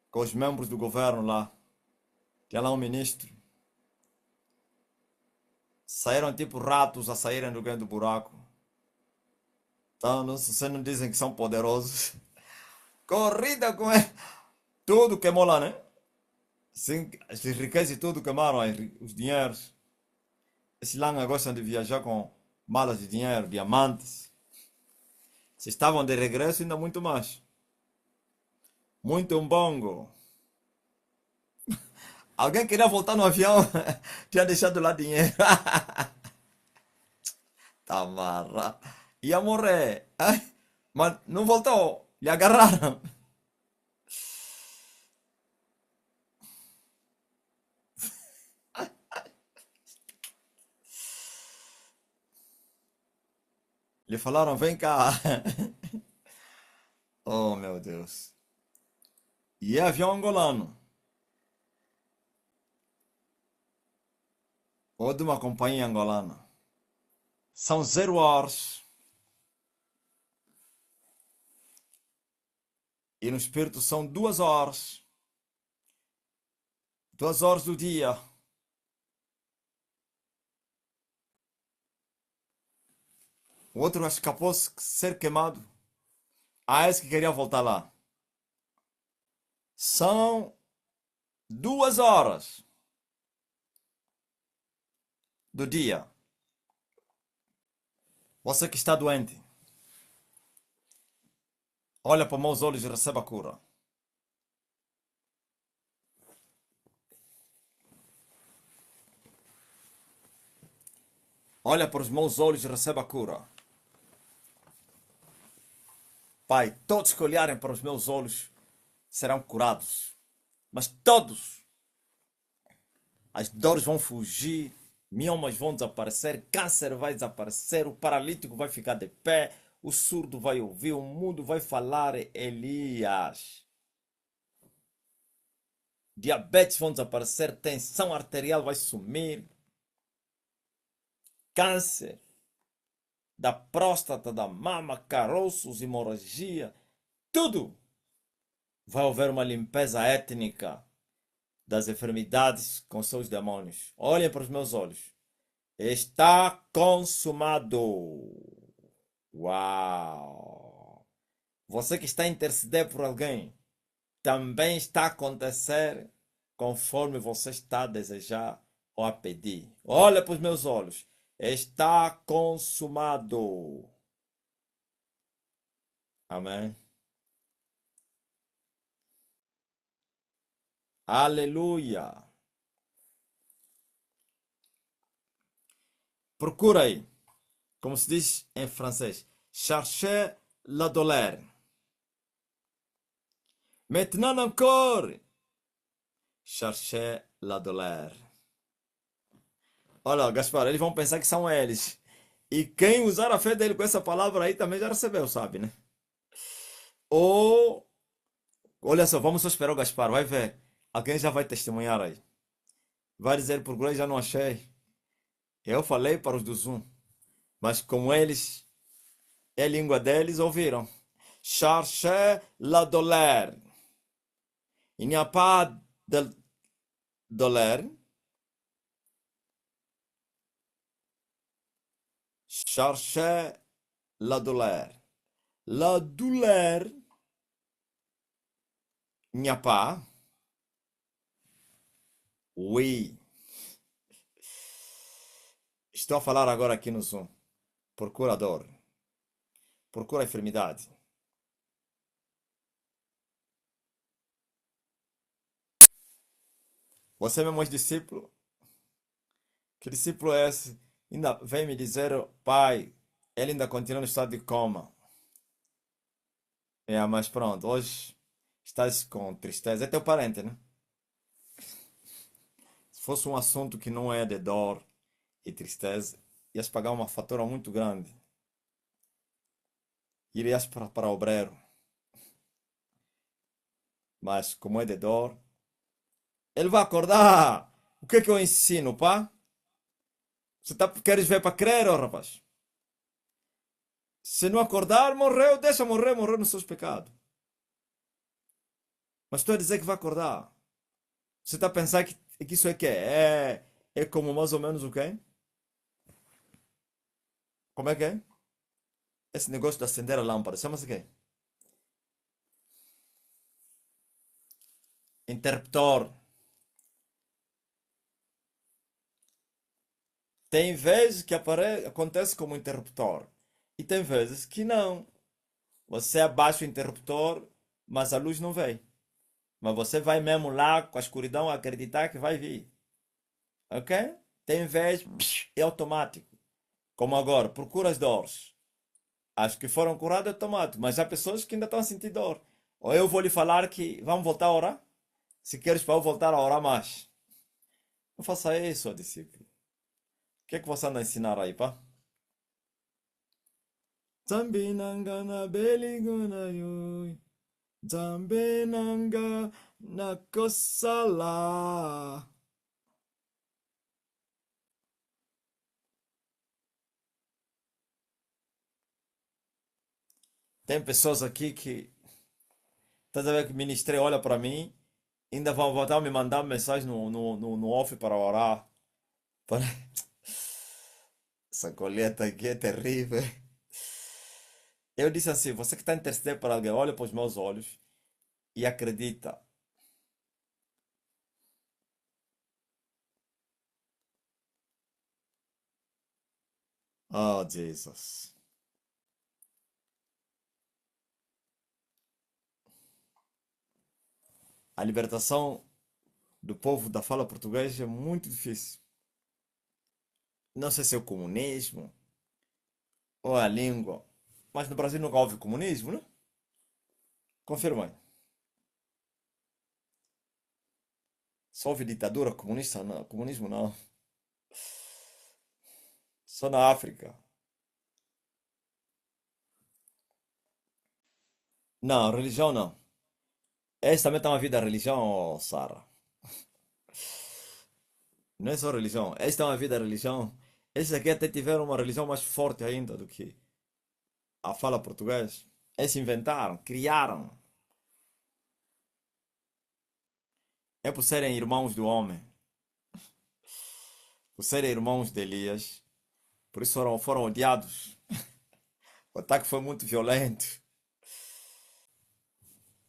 com os membros do governo lá. Tinha lá um ministro. Saíram tipo ratos a saírem do grande buraco. Então, vocês não dizem que são poderosos. Corrida com ele. Tudo queimou lá, né? Sim, as riquezas e tudo queimaram, os dinheiros. Esses lá gostam de viajar com malas de dinheiro, diamantes. Se estavam de regresso, ainda muito mais. Muito umbongo. Alguém queria voltar no avião, tinha deixado lá dinheiro. Tamarra. Ia morrer. Ai, mas não voltou. Lhe agarraram. Lhe falaram, vem cá. Oh, meu Deus. E é avião angolano. Ou de uma companhia angolana. São 0 horas. E no espírito são 2 horas. 2 horas do dia. O outro escapou-se ser queimado. Ah, esse que queria voltar lá. São 2 horas do dia. Você que está doente, olha para os meus olhos e receba a cura. Olha para os meus olhos e receba a cura. Pai, todos que olharem para os meus olhos serão curados. Mas todos. As dores vão fugir, miomas vão desaparecer, câncer vai desaparecer, o paralítico vai ficar de pé, o surdo vai ouvir, o mudo vai falar, Elias. Diabetes vão desaparecer, tensão arterial vai sumir, câncer da próstata, da mama, caroços, hemorragia, tudo. Vai haver uma limpeza étnica das enfermidades com seus demônios. Olhem para os meus olhos. Está consumado. Uau! Você que está a interceder por alguém, também está a acontecer conforme você está a desejar ou a pedir. Olha para os meus olhos. Está consumado. Amém. Aleluia. Procura aí. Como se diz em francês. Cherchez la douleur. Maintenant encore. Cherchez la douleur. Olha, Gaspar, eles vão pensar que são eles. E quem usar a fé dele com essa palavra aí também já recebeu, sabe, né? Ou, olha só, vamos só esperar o Gaspar, vai ver. Alguém já vai testemunhar aí. Vai dizer, por glória, já não achei. Eu falei para os do Zoom. Mas como eles É a língua deles, ouviram? Cherchez la douleur. Il n'y a pas de douleur. Cherchez la douleur. La douleur, il n'y a pas. Oui. Estou a falar agora aqui no Zoom. Procura dor. Procura enfermidade. Você mesmo é discípulo? Que discípulo é esse? Ainda vem me dizer, pai, ele ainda continua no estado de coma. É, mas pronto, hoje estás com tristeza. É teu parente, né? Se fosse um assunto que não é de dor e tristeza, ias pagar uma fatura muito grande. Irias para obreiro. Mas como é de dor, ele vai acordar. O que é que eu ensino, pá? Você tá, queres ver para crer, ó, rapaz? Se não acordar, morreu, deixa morrer, morreu nos seus pecados. Mas estou a dizer que vai acordar. Você está a pensar que isso é que é como mais ou menos o quê? Como é que é? Esse negócio de acender a lâmpada, chama-se o quê? Interruptor. Tem vezes que acontece como interruptor. E tem vezes que não. Você abaixa o interruptor, mas a luz não vem. Mas você vai mesmo lá com a escuridão acreditar que vai vir. Ok? Tem vezes, é automático. Como agora, procura as dores. As que foram curadas é automático. Mas há pessoas que ainda estão a sentir dor. Ou eu vou lhe falar que vamos voltar a orar? Se queres para eu voltar a orar mais. Não faça isso, ó discípulo. O que é que você anda a ensinar aí, pá? Zambi nanga na beliguna yoi. Zambi nanga na kosala. Tem pessoas aqui que, estás a ver que ministrei, olha para mim, ainda vão voltar a me mandar mensagem no off para orar. Para... Essa colheita aqui é terrível. Eu disse assim: você que está intercedendo para alguém, olha para os meus olhos e acredita. Oh, Jesus. A libertação do povo da fala portuguesa é muito difícil. Não sei se é o comunismo ou a língua. Mas no Brasil nunca houve comunismo, né? Confirma aí. Só houve ditadura comunista? Não, comunismo não. Só na África. Não, religião não. Essa também está uma vida religião, Sara. Não é só religião. Esta é uma vida religião. Esses aqui até tiveram uma religião mais forte ainda do que a fala português. Eles inventaram, criaram. É por serem irmãos do homem, por serem irmãos de Elias. Por isso foram odiados. O ataque foi muito violento.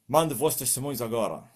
Mande vossos testemunhos agora.